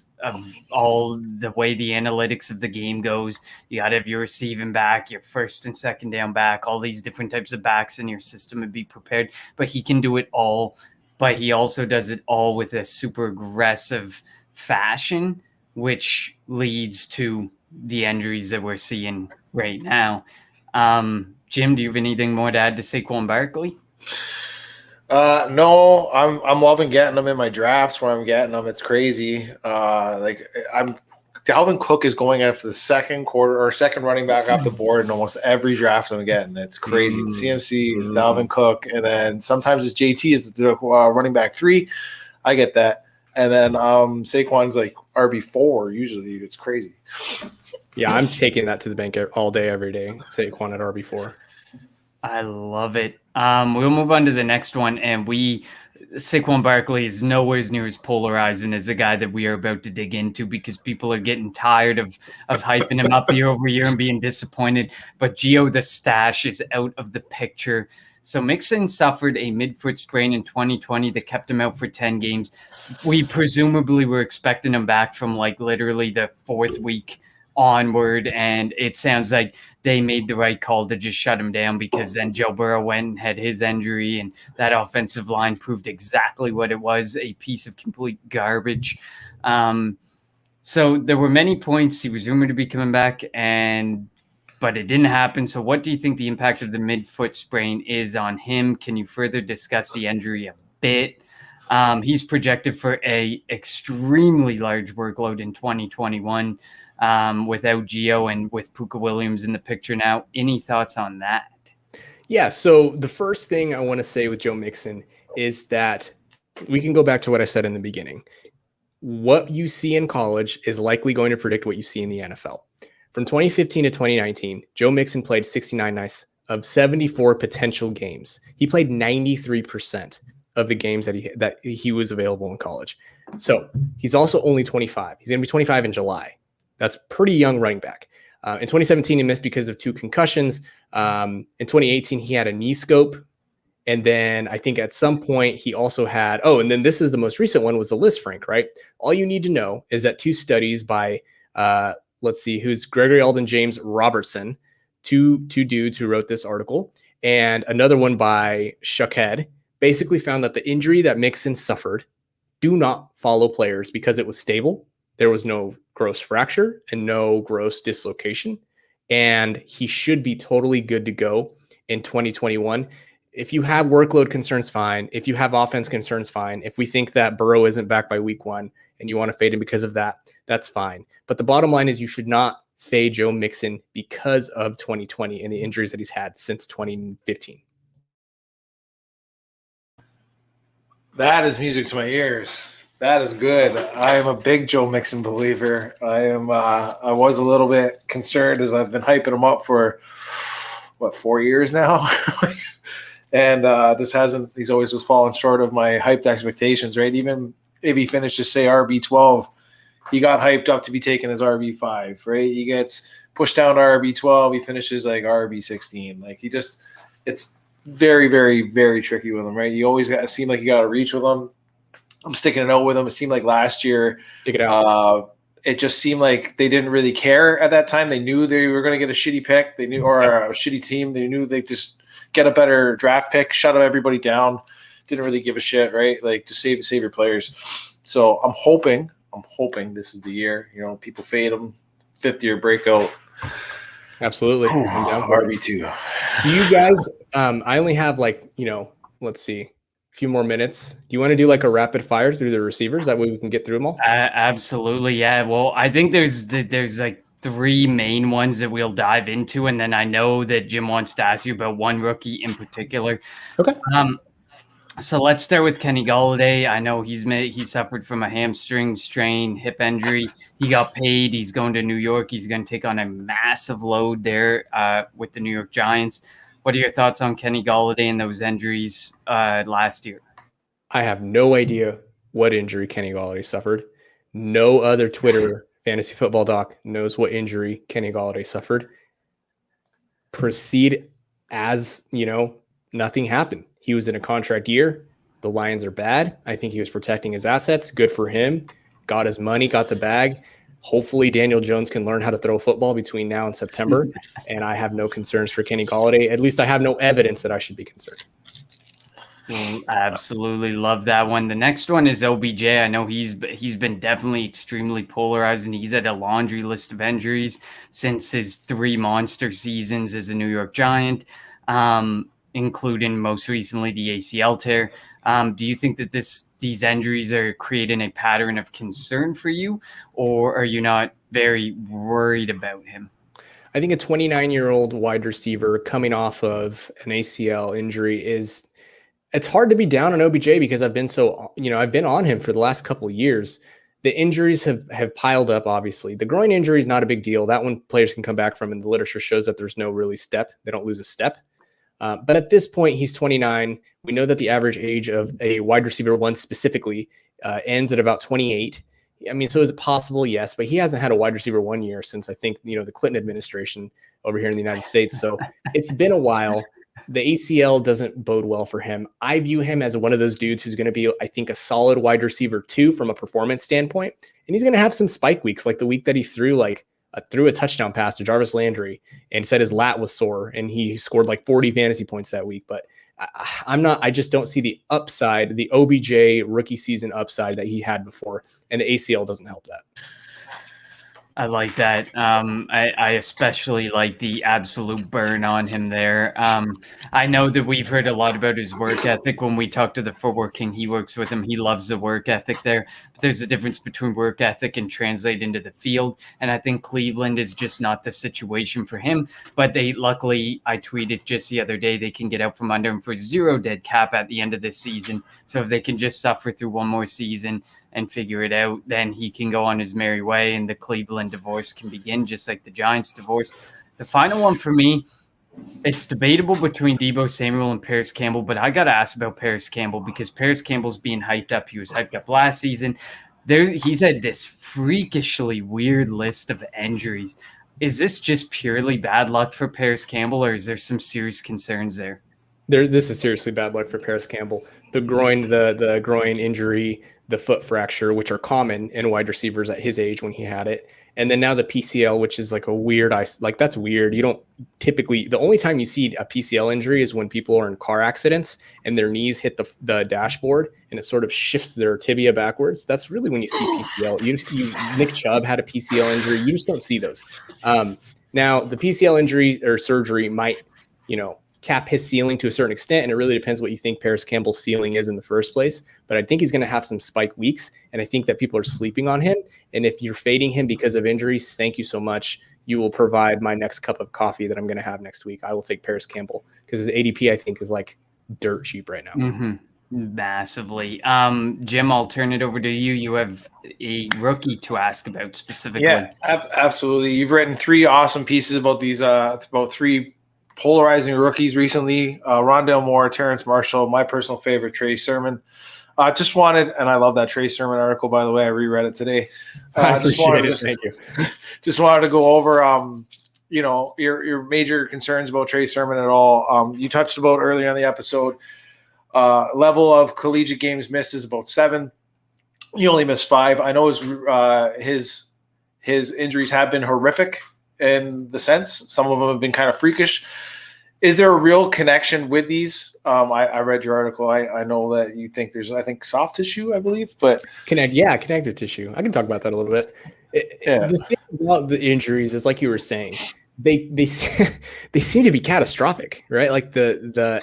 all the way the analytics of the game goes. You got to have your receiving back, your first and second down back, all these different types of backs in your system and be prepared. But he can do it all. But he also does it all with a super aggressive fashion, which leads to the injuries that we're seeing right now. Jim, do you have anything more to add to Saquon Barkley? No, I'm loving getting them in my drafts where I'm getting them. It's crazy. Dalvin Cook is going after the second running back off the board in almost every draft I'm getting. It's crazy. CMC is Dalvin Cook, and then sometimes it's JT is the running back 3. I get that, and then Saquon's like RB4 usually. It's crazy. Yeah, I'm taking that to the bank all day, every day. Saquon at RB4. I love it. We'll move on to the next one, and Saquon Barkley is nowhere near as polarizing as the guy that we are about to dig into because people are getting tired of hyping him up year over year and being disappointed. But Gio the Stash is out of the picture. So Mixon suffered a midfoot sprain in 2020 that kept him out for 10 games. We presumably were expecting him back from like literally the 4th week onward, and it sounds like they made the right call to just shut him down because then Joe Burrow went and had his injury, and that offensive line proved exactly what it was, a piece of complete garbage. So there were many points he was rumored to be coming back, but it didn't happen. So what do you think the impact of the midfoot sprain is on him? Can you further discuss the injury a bit? He's projected for a extremely large workload in 2021. Without Gio and with Puka Williams in the picture now. Any thoughts on that? Yeah, so the first thing I want to say with Joe Mixon is that we can go back to what I said in the beginning. What you see in college is likely going to predict what you see in the NFL. From 2015 to 2019, Joe Mixon played 69 nights of 74 potential games. He played 93% of the games that he was available in college. So he's also only 25. He's going to be 25 in July. That's pretty young running back. In 2017, he missed because of 2 concussions. In 2018, he had a knee scope. And then I think at some point he also had, and then this is the most recent one, was the list Frank, right? All you need to know is that 2 studies by, who's Gregory Alden James Robertson, two dudes who wrote this article, and another one by Shuckhead, basically found that the injury that Mixon suffered do not follow players because it was stable. There was no gross fracture and no gross dislocation, and he should be totally good to go in 2021. If you have workload concerns, fine. If you have offense concerns, fine. If we think that Burrow isn't back by week 1 and you want to fade him because of that, that's fine. But the bottom line is you should not fade Joe Mixon because of 2020 and the injuries that he's had since 2015. That is music to my ears. That is good. I am a big Joe Mixon believer. I was a little bit concerned as I've been hyping him up for 4 years now. And he's always was falling short of my hyped expectations, right? Even if he finishes, say, RB12, he got hyped up to be taken as RB5, right? He gets pushed down to RB12, he finishes like RB16. Like it's very, very, very tricky with him, right? You always seem like you got to reach with him. I'm sticking it out with them. It seemed like last year, it just seemed like they didn't really care at that time. They knew they were going to get a shitty pick. They knew, or a shitty team. They knew they just get a better draft pick, shut everybody down. Didn't really give a shit, right? Like just save your players. So I'm hoping this is the year. You know, people fade them, 5th-year breakout. Absolutely. RB2. Do you guys? I only have let's see. Few more minutes. Do you want to do like a rapid fire through the receivers? That way we can get through them all. Absolutely, yeah. Well, I think there's like 3 main ones that we'll dive into, and then I know that Jim wants to ask you about one rookie in particular. Okay. So let's start with Kenny Galladay. I know he suffered from a hamstring strain, hip injury. He got paid. He's going to New York. He's going to take on a massive load there with the New York Giants. What are your thoughts on Kenny Galladay and those injuries last year? I have no idea what injury Kenny Galladay suffered. No other Twitter fantasy football doc knows what injury Kenny Galladay suffered. Proceed as, nothing happened. He was in a contract year. The Lions are bad. I think he was protecting his assets. Good for him. Got his money, got the bag. Hopefully Daniel Jones can learn how to throw a football between now and September. And I have no concerns for Kenny Galladay. At least I have no evidence that I should be concerned. Absolutely love that one. The next one is OBJ. I know he's been definitely extremely polarizing. He's had a laundry list of injuries since his 3 monster seasons as a New York Giant, including most recently the ACL tear. Do you think that these injuries are creating a pattern of concern for you, or are you not very worried about him? I think a 29-year-old wide receiver coming off of an ACL injury it's hard to be down on OBJ because I've been on him for the last couple of years. The injuries have piled up, obviously. The groin injury is not a big deal. That one players can come back from, and the literature shows that there's no really step. They don't lose a step. But at this point, he's 29. We know that the average age of a wide receiver one specifically ends at about 28. I mean, so is it possible? Yes, but he hasn't had a wide receiver 1 year since I think, the Clinton administration over here in the United States. So it's been a while. The ACL doesn't bode well for him. I view him as one of those dudes who's going to be, I think, a solid wide receiver 2 from a performance standpoint. And he's going to have some spike weeks, like the week that he threw a touchdown pass to Jarvis Landry and said his lat was sore and he scored like 40 fantasy points that week. But I just don't see the upside, the OBJ rookie season upside that he had before. And the ACL doesn't help that. I like that. I especially like the absolute burn on him there. I know that we've heard a lot about his work ethic when we talk to the Footwork King. He works with him. He loves the work ethic there. But there's a difference between work ethic and translate into the field. And I think Cleveland is just not the situation for him. But luckily, I tweeted just the other day, they can get out from under him for 0 dead cap at the end of this season. So if they can just suffer through one more season and figure it out, then he can go on his merry way and the Cleveland divorce can begin, just like the Giants divorce. The final one for me, it's debatable between Debo Samuel and Paris Campbell, but I got to ask about Paris Campbell because Paris Campbell's being hyped up. He was hyped up last season. He's had this freakishly weird list of injuries. Is this just purely bad luck for Paris Campbell, or is there some serious concerns there? This is seriously bad luck for Paris Campbell. The groin, the groin injury, the foot fracture, which are common in wide receivers at his age when he had it. And then now the PCL, which is like a weird, that's weird. You don't typically, the only time you see a PCL injury is when people are in car accidents and their knees hit the dashboard and it sort of shifts their tibia backwards. That's really when you see PCL. Nick Chubb had a PCL injury. You just don't see those. Now the PCL injury or surgery might, cap his ceiling to a certain extent, and it really depends what you think Paris Campbell's ceiling is in the first place. But I think he's going to have some spike weeks, and I think that people are sleeping on him. And if you're fading him because of injuries, thank you so much. You will provide my next cup of coffee that I'm going to have next week. I will take Paris Campbell because his ADP I think is like dirt cheap right now. Mm-hmm. Massively. Jim, I'll turn it over to you. You have a rookie to ask about specifically. Yeah, absolutely. You've written 3 awesome pieces about these about 3 polarizing rookies recently. Rondale Moore, Terrence Marshall, my personal favorite, Trey Sermon. Just wanted, and I love that Trey Sermon article, by the way. I reread it today. Thank you. Just wanted to go over, your major concerns about Trey Sermon at all. You touched about earlier in the episode. Level of collegiate games missed is about 7. You only missed 5. I know his injuries have been horrific in the sense. Some of them have been kind of freakish. Is there a real connection with these? I read your article. I know that you think there's, soft tissue, I believe, but connective tissue. I can talk about that a little bit. The thing about the injuries is, like you were saying, they seem to be catastrophic, right? Like the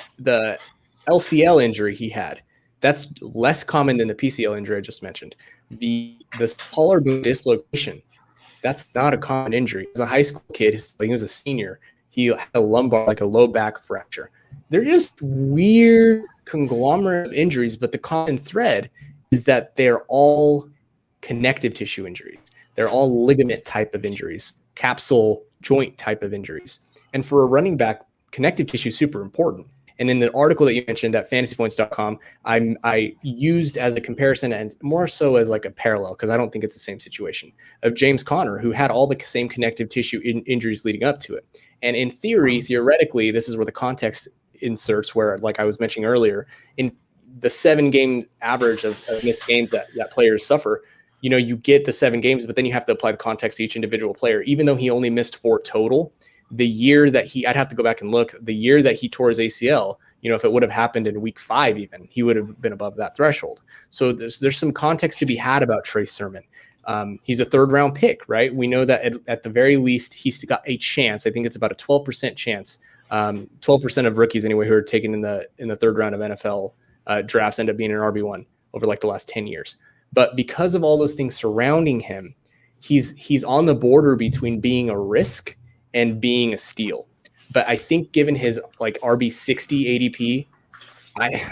LCL injury he had, that's less common than the PCL injury I just mentioned. The collarbone dislocation, that's not a common injury. As a high school kid, he was a senior. He had a lumbar, like a low back fracture. They're just weird conglomerate of injuries, but the common thread is that they're all connective tissue injuries. They're all ligament type of injuries, capsule joint type of injuries. And for a running back, connective tissue is super important. And in the article that you mentioned at fantasypoints.com, I used as a comparison and more so as like a parallel, because I don't think it's the same situation, of James Conner, who had all the same connective tissue injuries leading up to it. And in theory, theoretically, this is where the context inserts, where, like I was mentioning earlier, in the 7-game average of missed games that players suffer, you get the 7 games, but then you have to apply the context to each individual player. Even though he only missed 4 total, the year that I'd have to go back and look, the year that he tore his ACL, if it would have happened in week 5, even, he would have been above that threshold. So there's some context to be had about Trey Sermon. He's a 3rd-round pick, right? We know that at the very least, he's got a chance. I think it's about a 12% chance. 12% of rookies anyway who are taken in the 3rd round of NFL drafts end up being an RB1 over like the last 10 years. But because of all those things surrounding him, he's on the border between being a risk and being a steal. But I think given his like RB 60 ADP,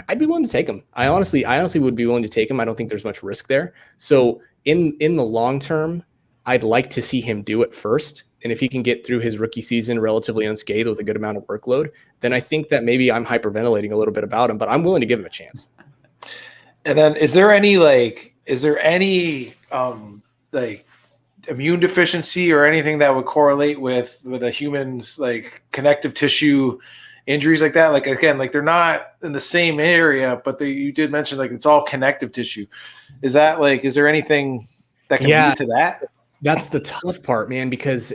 I'd be willing to take him. I honestly would be willing to take him. I don't think there's much risk there. So in the long term, I'd like to see him do it first. And if he can get through his rookie season relatively unscathed with a good amount of workload, then I think that maybe I'm hyperventilating a little bit about him, but I'm willing to give him a chance. And then is there any immune deficiency or anything that would correlate with a human's like connective tissue injuries like that? Like, again, like they're not in the same area, but you did mention like it's all connective tissue. Is there anything that can lead to that? That's the tough part, man, because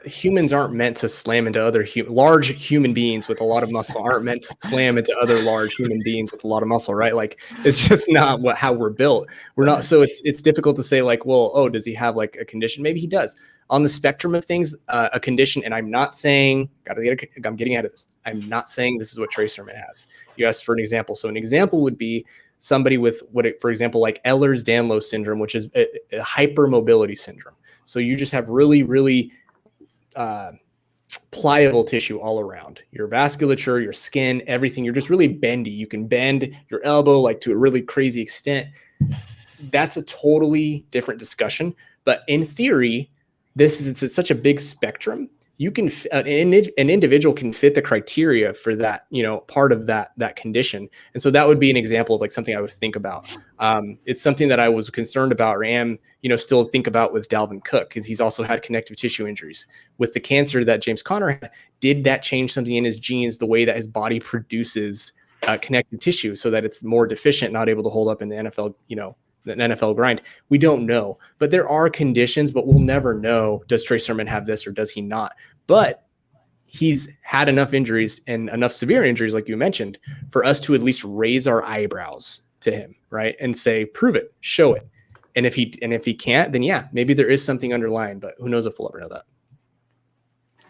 humans aren't meant to slam into other large human beings with a lot of muscle aren't meant to slam into other large human beings with a lot of muscle, right? Like, it's just not how we're built. We're not. So it's difficult to say like, well, does he have like a condition? Maybe he does. On the spectrum of things, a condition, and I'm not saying, I'm getting out of this. I'm not saying this is what Trey Sermon has. You asked for an example. So an example would be somebody with for example, like Ehlers-Danlos syndrome, which is a hypermobility syndrome. So you just have really, really pliable tissue all around your vasculature, your skin, everything. You're just really bendy. You can bend your elbow like to a really crazy extent. That's a totally different discussion. But in theory, it's such a big spectrum. You can an individual can fit the criteria for that, part of that condition. And so that would be an example of like something I would think about. It's something that I was concerned about or am, still think about with Dalvin Cook, because he's also had connective tissue injuries. With the cancer that James Conner had, did that change something in his genes, the way that his body produces connective tissue so that it's more deficient, not able to hold up in the NFL, an NFL grind? We don't know, but there are conditions, but we'll never know. Does Trey Sermon have this or does he not? But he's had enough injuries and enough severe injuries, like you mentioned, for us to at least raise our eyebrows to him, right? And say, prove it, show it. And if he can't, then yeah, maybe there is something underlying, but who knows if we'll ever know that.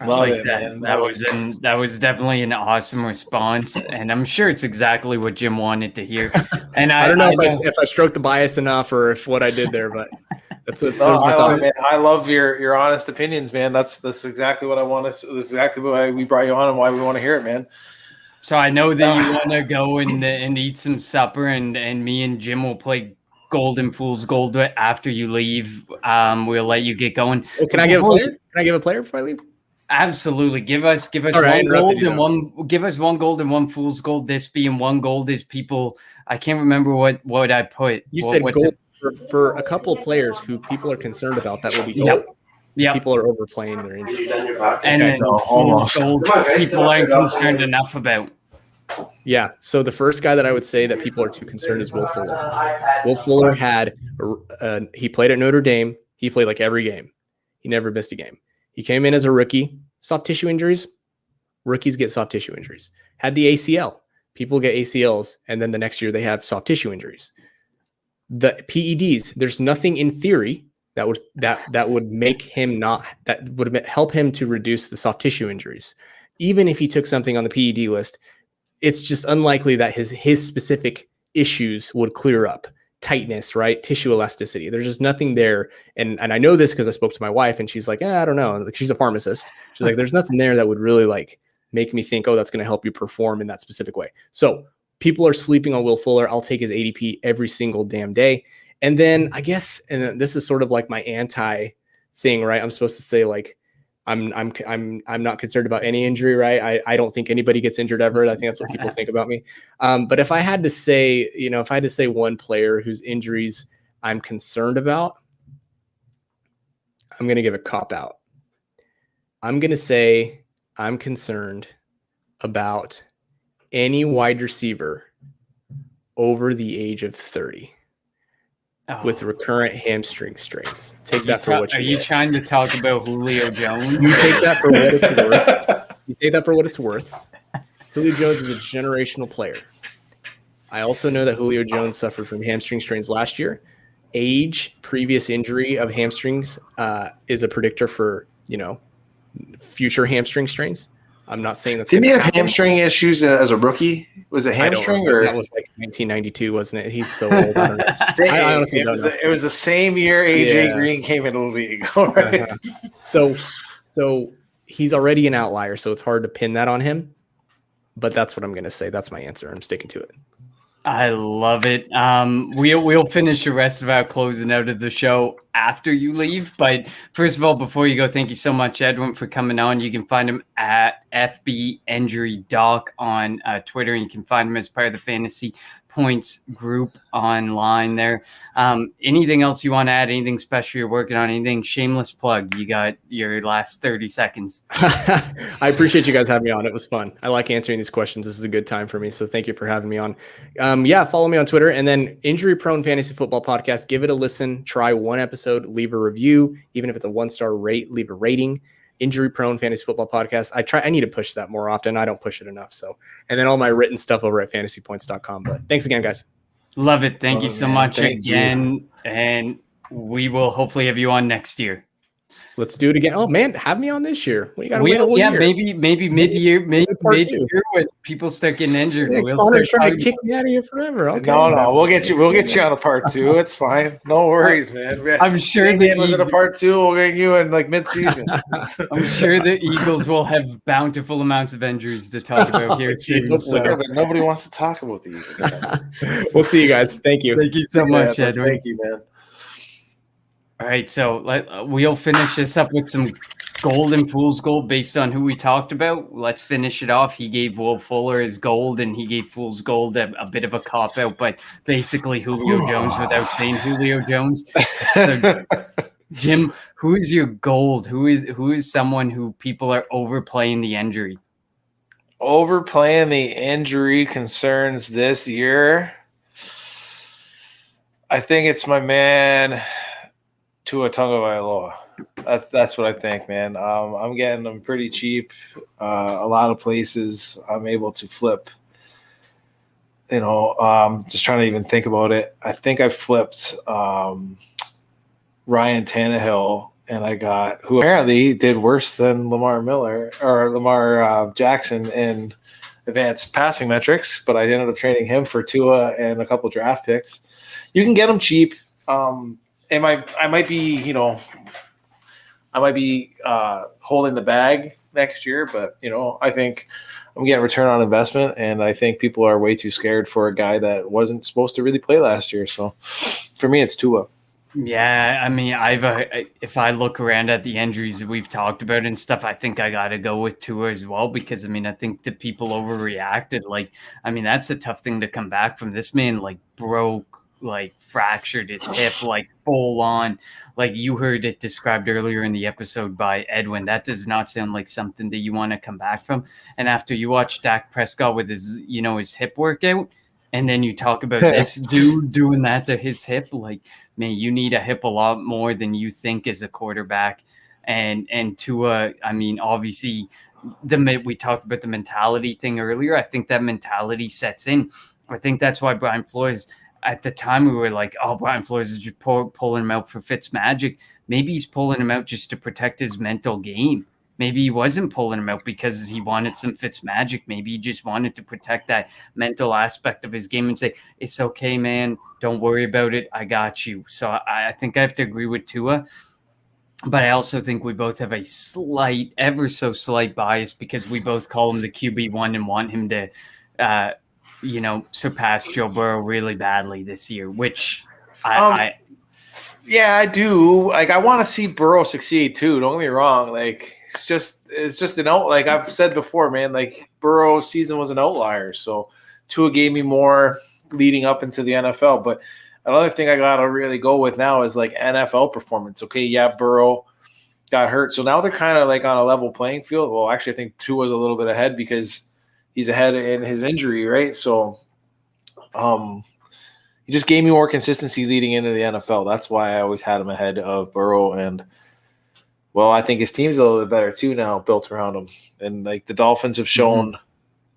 Love like it, that. man. That was definitely an awesome response, and I'm sure it's exactly what Jim wanted to hear. And I don't know if I stroked the bias enough or if what I did there, but that's what my thoughts. I love your honest opinions, man. That's exactly what I want to. That's exactly why we brought you on and why we want to hear it, man. So I know that you want to go and eat some supper, and me and Jim will play Golden Fool's Gold after you leave. We'll let you get going. Oh, can I give a player? Can I give a player before I leave? Absolutely. Give us right, one gold and one. Give us one gold and one fool's gold. This being one gold is people. I can't remember what I put. You said gold for a couple of players who people are concerned about. That will be gold. Yeah. People are overplaying their injuries. And then fool's gold, people aren't concerned enough about. Yeah. So the first guy that I would say that people are too concerned is Will Fuller. Will Fuller had he played at Notre Dame. He played like every game. He never missed a game. He came in as a rookie. Soft tissue injuries. Rookies get soft tissue injuries. Had the ACL. People get ACLs, and then the next year they have soft tissue injuries. The PEDs. There's nothing in theory that would make him that would help him to reduce the soft tissue injuries. Even if he took something on the PED list, it's just unlikely that his specific issues would clear up. Tightness, right? Tissue elasticity. There's just nothing there. And I know this because I spoke to my wife and she's like, I don't know. Like, she's a pharmacist. She's like, there's nothing there that would really like make me think, that's going to help you perform in that specific way. So people are sleeping on Will Fuller. I'll take his ADP every single damn day. And then I guess, and this is sort of like my anti thing, right? I'm supposed to say like, I'm not concerned about any injury, right? I don't think anybody gets injured ever. I think that's what people think about me. But if I had to say, one player whose injuries I'm concerned about, I'm going to give a cop out. I'm going to say I'm concerned about any wide receiver over the age of 30 with recurrent hamstring strains. Take that for what you will. Are you trying to talk about Julio Jones? You take that for what it's worth. You take that for what it's worth. Julio Jones is a generational player. I also know that Julio Jones suffered from hamstring strains last year. Age, previous injury of hamstrings is a predictor for, future hamstring strains. I'm not saying that's. Didn't he have hamstring issues as a rookie? Was it hamstring or that was like 1992, wasn't it? He's so old. I don't know. I honestly don't know. It was the same year AJ Green came into the league. Right? So he's already an outlier, so it's hard to pin that on him. But that's what I'm going to say. That's my answer. I'm sticking to it. I love it. We'll finish the rest of our closing out of the show after you leave. But first of all, before you go, thank you so much, Edwin, for coming on. You can find him at FB Injury Doc on Twitter. And you can find him as part of the Fantasy Points group online there. Anything else you want to add? Anything special you're working on? Anything? Shameless plug. You got your last 30 seconds. I appreciate you guys having me on. It was fun. I like answering these questions. This is a good time for me. So thank you for having me on. Follow me on Twitter, and then Injury Prone Fantasy Football Podcast. Give it a listen. Try one episode. Leave a review. Even if it's a 1-star rate, leave a rating. Injury Prone Fantasy Football Podcast. I need to push that more often. I don't push it enough. So, and then all my written stuff over at fantasypoints.com. But thanks again, guys. Love it. Thank you so much again. And we will hopefully have you on next year. Let's do it again. Oh man, have me on this year. We got to wait a whole year. Maybe mid-year, maybe mid-year when people start getting injured. Yeah, Connor's trying to kick me out of here forever. Okay. No, we'll get you on a part 2. It's fine. No worries, man. I'm sure that was in a part 2. We'll get you in like mid-season. I'm sure the Eagles will have bountiful amounts of injuries to talk about here soon. But nobody wants to talk about the Eagles. We'll see you guys. Thank you. Thank you so much, Edwin. Thank you, man. All right, so we'll finish this up with some gold and fool's gold based on who we talked about. Let's finish it off. He gave Will Fuller his gold, and he gave fool's gold a bit of a cop-out, but basically Julio Jones without saying Julio Jones. So, Jim, who is your gold? Who is someone who people are overplaying the injury? Overplaying the injury concerns this year? I think it's my man Tua Tagovailoa. That's what I think, man. I'm getting them pretty cheap. A lot of places I'm able to flip. Just trying to even think about it. I think I flipped Ryan Tannehill, and I got who apparently did worse than Lamar Jackson in advanced passing metrics, but I ended up trading him for Tua and a couple draft picks. You can get them cheap. I might be holding the bag next year, but I think I'm getting return on investment, and I think people are way too scared for a guy that wasn't supposed to really play last year. So for me, it's Tua. Yeah, I mean, if I look around at the injuries that we've talked about and stuff, I think I got to go with Tua as well, because I think the people overreacted. That's a tough thing to come back from. This man broke, fractured his hip, full on. You heard it described earlier in the episode by Edwin. That does not sound like something that you want to come back from. And after you watch Dak Prescott with his hip workout, and then you talk about this dude doing that to his hip, man, you need a hip a lot more than you think as a quarterback. And Tua, obviously, we talked about the mentality thing earlier. I think that mentality sets in. I think that's why Brian Flores, at the time, we were like, oh, Brian Flores is just pulling him out for Fitzmagic. Maybe he's pulling him out just to protect his mental game. Maybe he wasn't pulling him out because he wanted some Fitzmagic. Maybe he just wanted to protect that mental aspect of his game and say, it's okay, man. Don't worry about it. I got you. So I think I have to agree with Tua. But I also think we both have a slight, ever so slight bias, because we both call him the QB1 and want him to surpass Joe Burrow really badly this year, which yeah, I do. I want to see Burrow succeed too. Don't get me wrong. it's just an out. Like I've said before, man. Like Burrow's season was an outlier, so Tua gave me more leading up into the NFL. But another thing I gotta really go with now is like NFL performance. Okay, yeah, Burrow got hurt, so now they're kind of like on a level playing field. Well, actually, I think Tua's a little bit ahead because he's ahead in his injury, right? So, he just gave me more consistency leading into the NFL. That's why I always had him ahead of Burrow. And, well, I think his team's a little bit better too now, built around him. And, like, the Dolphins have shown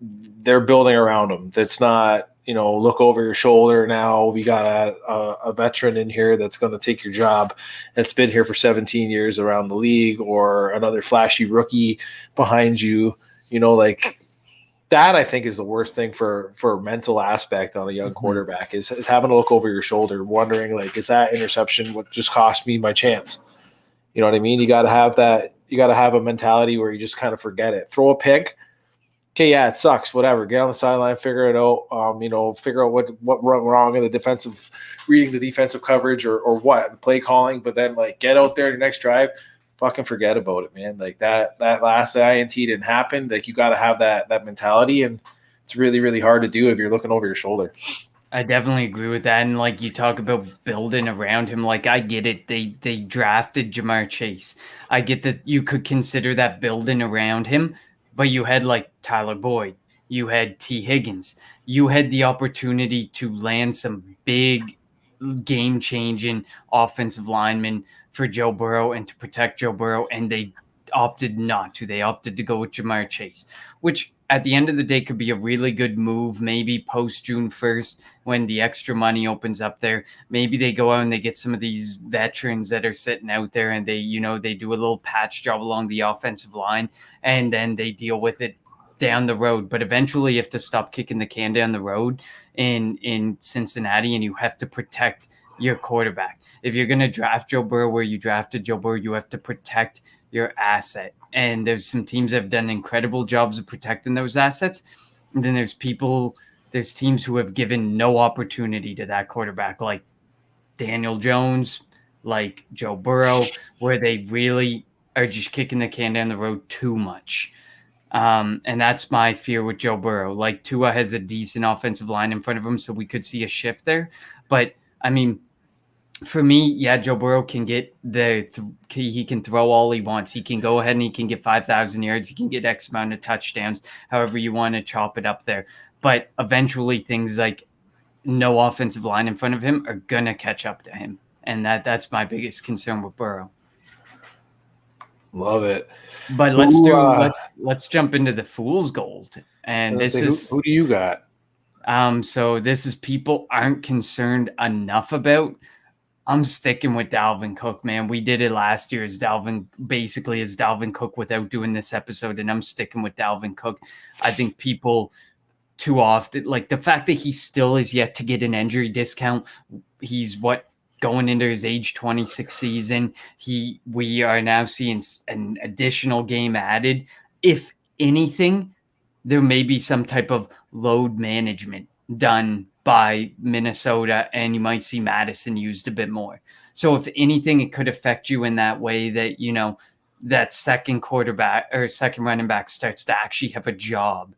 they're building around him. That's not, look over your shoulder now. We got a veteran in here that's going to take your job that's been here for 17 years around the league, or another flashy rookie behind you, like – that I think is the worst thing for mental aspect on a young quarterback is having to look over your shoulder, wondering like, is that interception what just cost me my chance? You know what I mean? You got to have that. You got to have a mentality where you just kind of forget it. Throw a pick. Okay, yeah, it sucks. Whatever. Get on the sideline, figure it out. Figure out what went wrong in the reading the defensive coverage or what play calling. But then like get out there the next drive. Fucking forget about it, man. Like that last INT didn't happen. Like you got to have that mentality, and it's really, really hard to do if you're looking over your shoulder. I definitely agree with that. And like you talk about building around him, like I get it. They drafted Jamar Chase. I get that you could consider that building around him, but you had like Tyler Boyd, you had T. Higgins, you had the opportunity to land some big game-changing offensive linemen for Joe Burrow and to protect Joe Burrow, and they opted not to. They opted to go with Jamar Chase, which at the end of the day could be a really good move, maybe post June 1st when the extra money opens up there. Maybe they go out and they get some of these veterans that are sitting out there and they do a little patch job along the offensive line, and then they deal with it down the road. But eventually you have to stop kicking the can down the road in Cincinnati, and you have to protect your quarterback. If you're going to draft Joe Burrow where you drafted Joe Burrow, you have to protect your asset. And there's some teams that have done incredible jobs of protecting those assets. And then there's teams who have given no opportunity to that quarterback, like Daniel Jones, like Joe Burrow, where they really are just kicking the can down the road too much. And that's my fear with Joe Burrow. Like Tua has a decent offensive line in front of him, so we could see a shift there. But I mean, for me, yeah, Joe Burrow can get he can throw all he wants. He can go ahead and he can get 5,000 yards. He can get X amount of touchdowns, however you want to chop it up there. But eventually things like no offensive line in front of him are going to catch up to him. And that's my biggest concern with Burrow. Love it. But let's jump into the fool's gold. And who do you got? So this is people aren't concerned enough about. I'm sticking with Dalvin Cook, man. We did it last year as Dalvin Cook without doing this episode, and I'm sticking with Dalvin Cook. I think people too often, like the fact that he still is yet to get an injury discount. He's going into his age 26 season. We are now seeing an additional game added. If anything, there may be some type of load management done by Minnesota, and you might see Madison used a bit more. So if anything, it could affect you in that way that, that second quarterback or second running back starts to actually have a job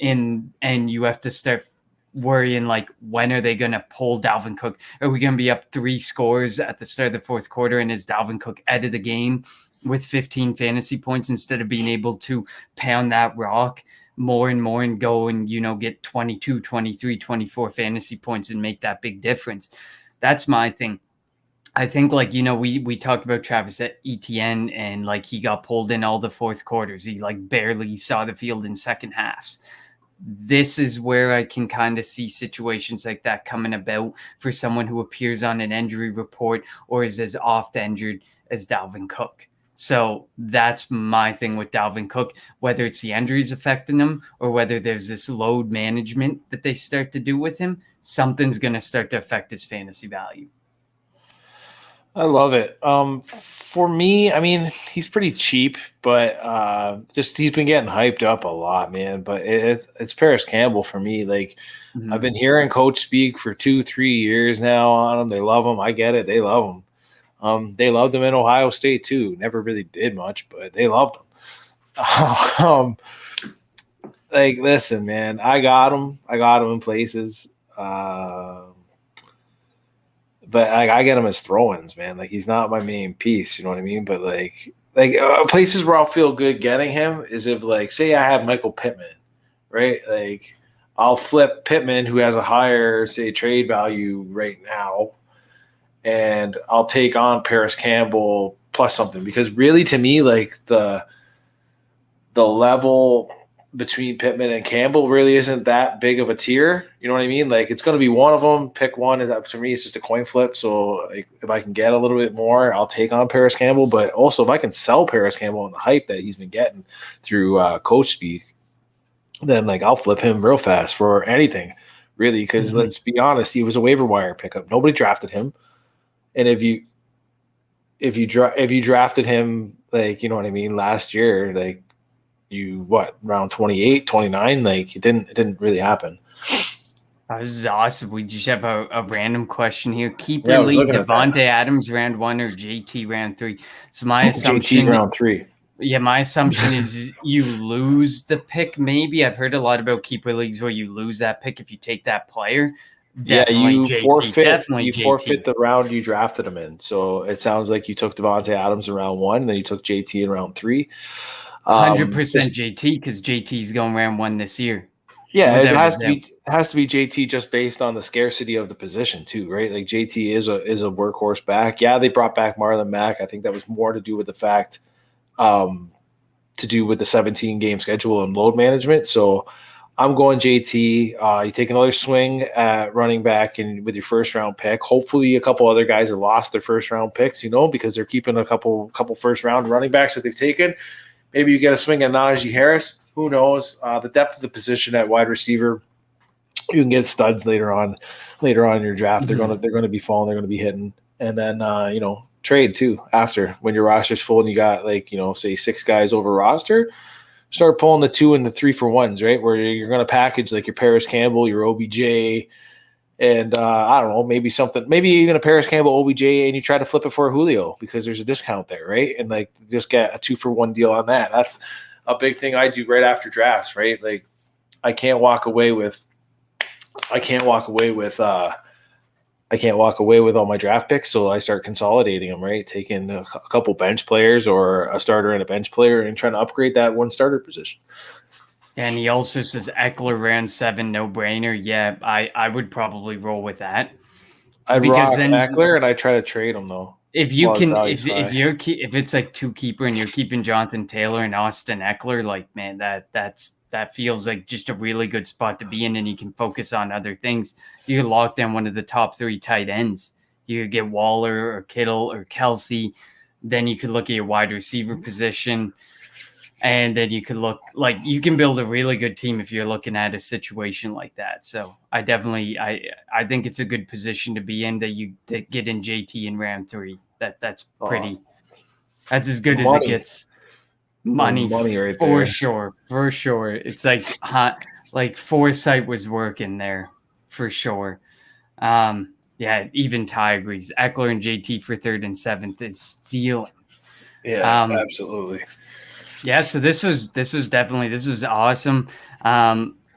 and you have to start worrying, like, when are they going to pull Dalvin Cook? Are we going to be up 3 scores at the start of the fourth quarter, and is Dalvin Cook out of the game with 15 fantasy points instead of being able to pound that rock more and more and go and, get 22, 23, 24 fantasy points and make that big difference? That's my thing. I think, we talked about Travis Etienne, and he got pulled in all the fourth quarters. He barely saw the field in second halves. This is where I can kind of see situations like that coming about for someone who appears on an injury report or is as oft injured as Dalvin Cook. So that's my thing with Dalvin Cook, whether it's the injuries affecting him or whether there's this load management that they start to do with him, something's going to start to affect his fantasy value. I love it. For me, I mean, he's pretty cheap, but he's been getting hyped up a lot, man. But it's Paris Campbell for me. I've been hearing Coach speak for 2-3 years now on him. They love him. I get it. They love him. They loved him in Ohio State too. Never really did much, but they loved him. Like, listen, man, I got him in places. But I get him as throw-ins, man. Like, he's not my main piece, you know what I mean? But places where I'll feel good getting him is if, like, say I have Michael Pittman, right? Like, I'll flip Pittman, who has a higher, say, trade value right now, and I'll take on Paris Campbell plus something, because really, to me, like, the level between Pittman and Campbell really isn't that big of a tier. You know what I mean? Like, it's going to be one of them. Pick one. Is up to me. It's just a coin flip. So, like, if I can get a little bit more, I'll take on Paris Campbell. But also, if I can sell Paris Campbell on the hype that he's been getting through coach speak, then, like, I'll flip him real fast for anything, really. Because let's be honest, he was a waiver wire pickup. Nobody drafted him, and if you drafted him, like, you know what I mean, last year, like, around 28, 29, like, it didn't really happen. This is awesome. We just have a random question here. Keeper league, Devontae Adams round 1 or JT round 3? So my assumption, JT round 3. Yeah, my assumption is you lose the pick. Maybe I've heard a lot about keeper leagues where you lose that pick if you take that player. Definitely you JT. forfeit. Definitely you JT. Forfeit the round you drafted him in. So it sounds like you took Devontae Adams in round 1, and then you took JT in round 3. 100% JT, because JT's going round 1 this year. Yeah, it has to be JT, just based on the scarcity of the position too, right? Like, JT is a workhorse back. Yeah, they brought back Marlon Mack. I think that was more to do with the fact, to do with the 17 game schedule and load management. So I'm going JT. You take another swing at running back and with your first round pick. Hopefully, a couple other guys have lost their first round picks, because they're keeping a couple first round running backs that they've taken. Maybe you get a swing at Najee Harris. Who knows? The depth of the position at wide receiver, you can get studs later on in your draft. They're gonna be falling. They're gonna be hitting, and then trade too after, when your roster's full and you got, like, say 6 guys over roster. Start pulling the 2 and the 3 for ones, right? Where you're gonna package, like, your Paris Campbell, your OBJ, and I don't know, maybe even a Paris Campbell, OBJ, and you try to flip it for a Julio because there's a discount there, right? And, like, just get a 2-for-1 deal on that. That's a big thing I do right after drafts, right? Like, I can't walk away with all my draft picks, so I start consolidating them, right? Taking a couple bench players or a starter and a bench player and trying to upgrade that one starter position. And he also says Eckler round 7, no brainer. Yeah, I would probably roll with that. I'd rock Eckler, and I try to trade him though. If you can, if it's like 2 keeper and you're keeping Jonathan Taylor and Austin Eckler, like, man, that feels like just a really good spot to be in, and you can focus on other things. You could lock down one of the top 3 tight ends. You could get Waller or Kittle or Kelsey. Then you could look at your wide receiver position, and then you could look, like, you can build a really good team if you're looking at a situation like that. So I think it's a good position to be in, that you get in JT in round 3. That's pretty. That's as good as it gets. Money right for there. For sure. It's like foresight was working there for sure. Yeah, even Ty agrees. Eckler and JT for 3rd and 7th is stealing. Yeah, absolutely. Yeah, so this was awesome.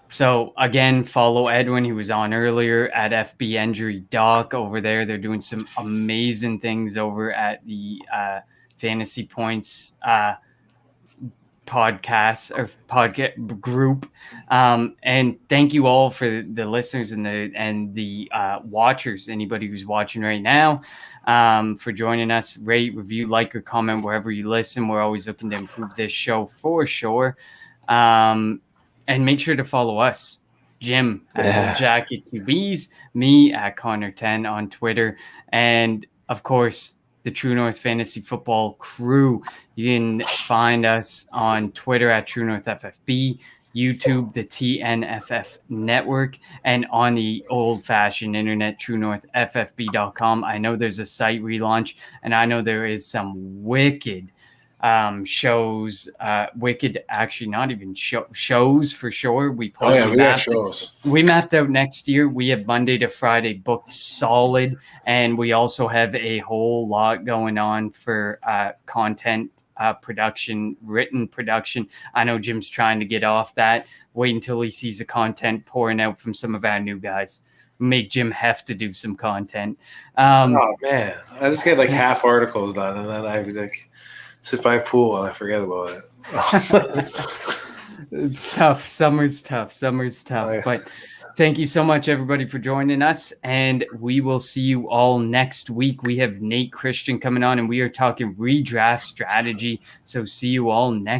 So again, follow Edwin, who was on earlier, at FB Injury Doc over there. They're doing some amazing things over at the Fantasy Points podcast or podcast group. And thank you all for the listeners and the watchers, anybody who's watching right now, for joining us. Rate, review, like, or comment wherever you listen. We're always looking to improve this show for sure. And make sure to follow us, Jim at Jacket QBs, me at Connor10 on Twitter, and of course the True North Fantasy Football crew. You can find us on Twitter at True North FFB, YouTube, the TNFF Network, and on the old-fashioned internet, TrueNorthFFB.com. I know there's a site relaunch, and I know there is some wicked shows, Wicked, actually not even shows for sure. We Oh yeah, we got shows. We mapped out next year. We have Monday to Friday booked solid, and we also have a whole lot going on for content production, written production. I know Jim's trying to get off that. Wait until he sees the content pouring out from some of our new guys. Make Jim have to do some content. Oh man, I just get like half articles done, and then I like sit by a pool and I forget about it. It's tough. Summer's tough. Oh, yeah. But thank you so much, everybody, for joining us. And we will see you all next week. We have Nate Christian coming on, and we are talking redraft strategy. So see you all next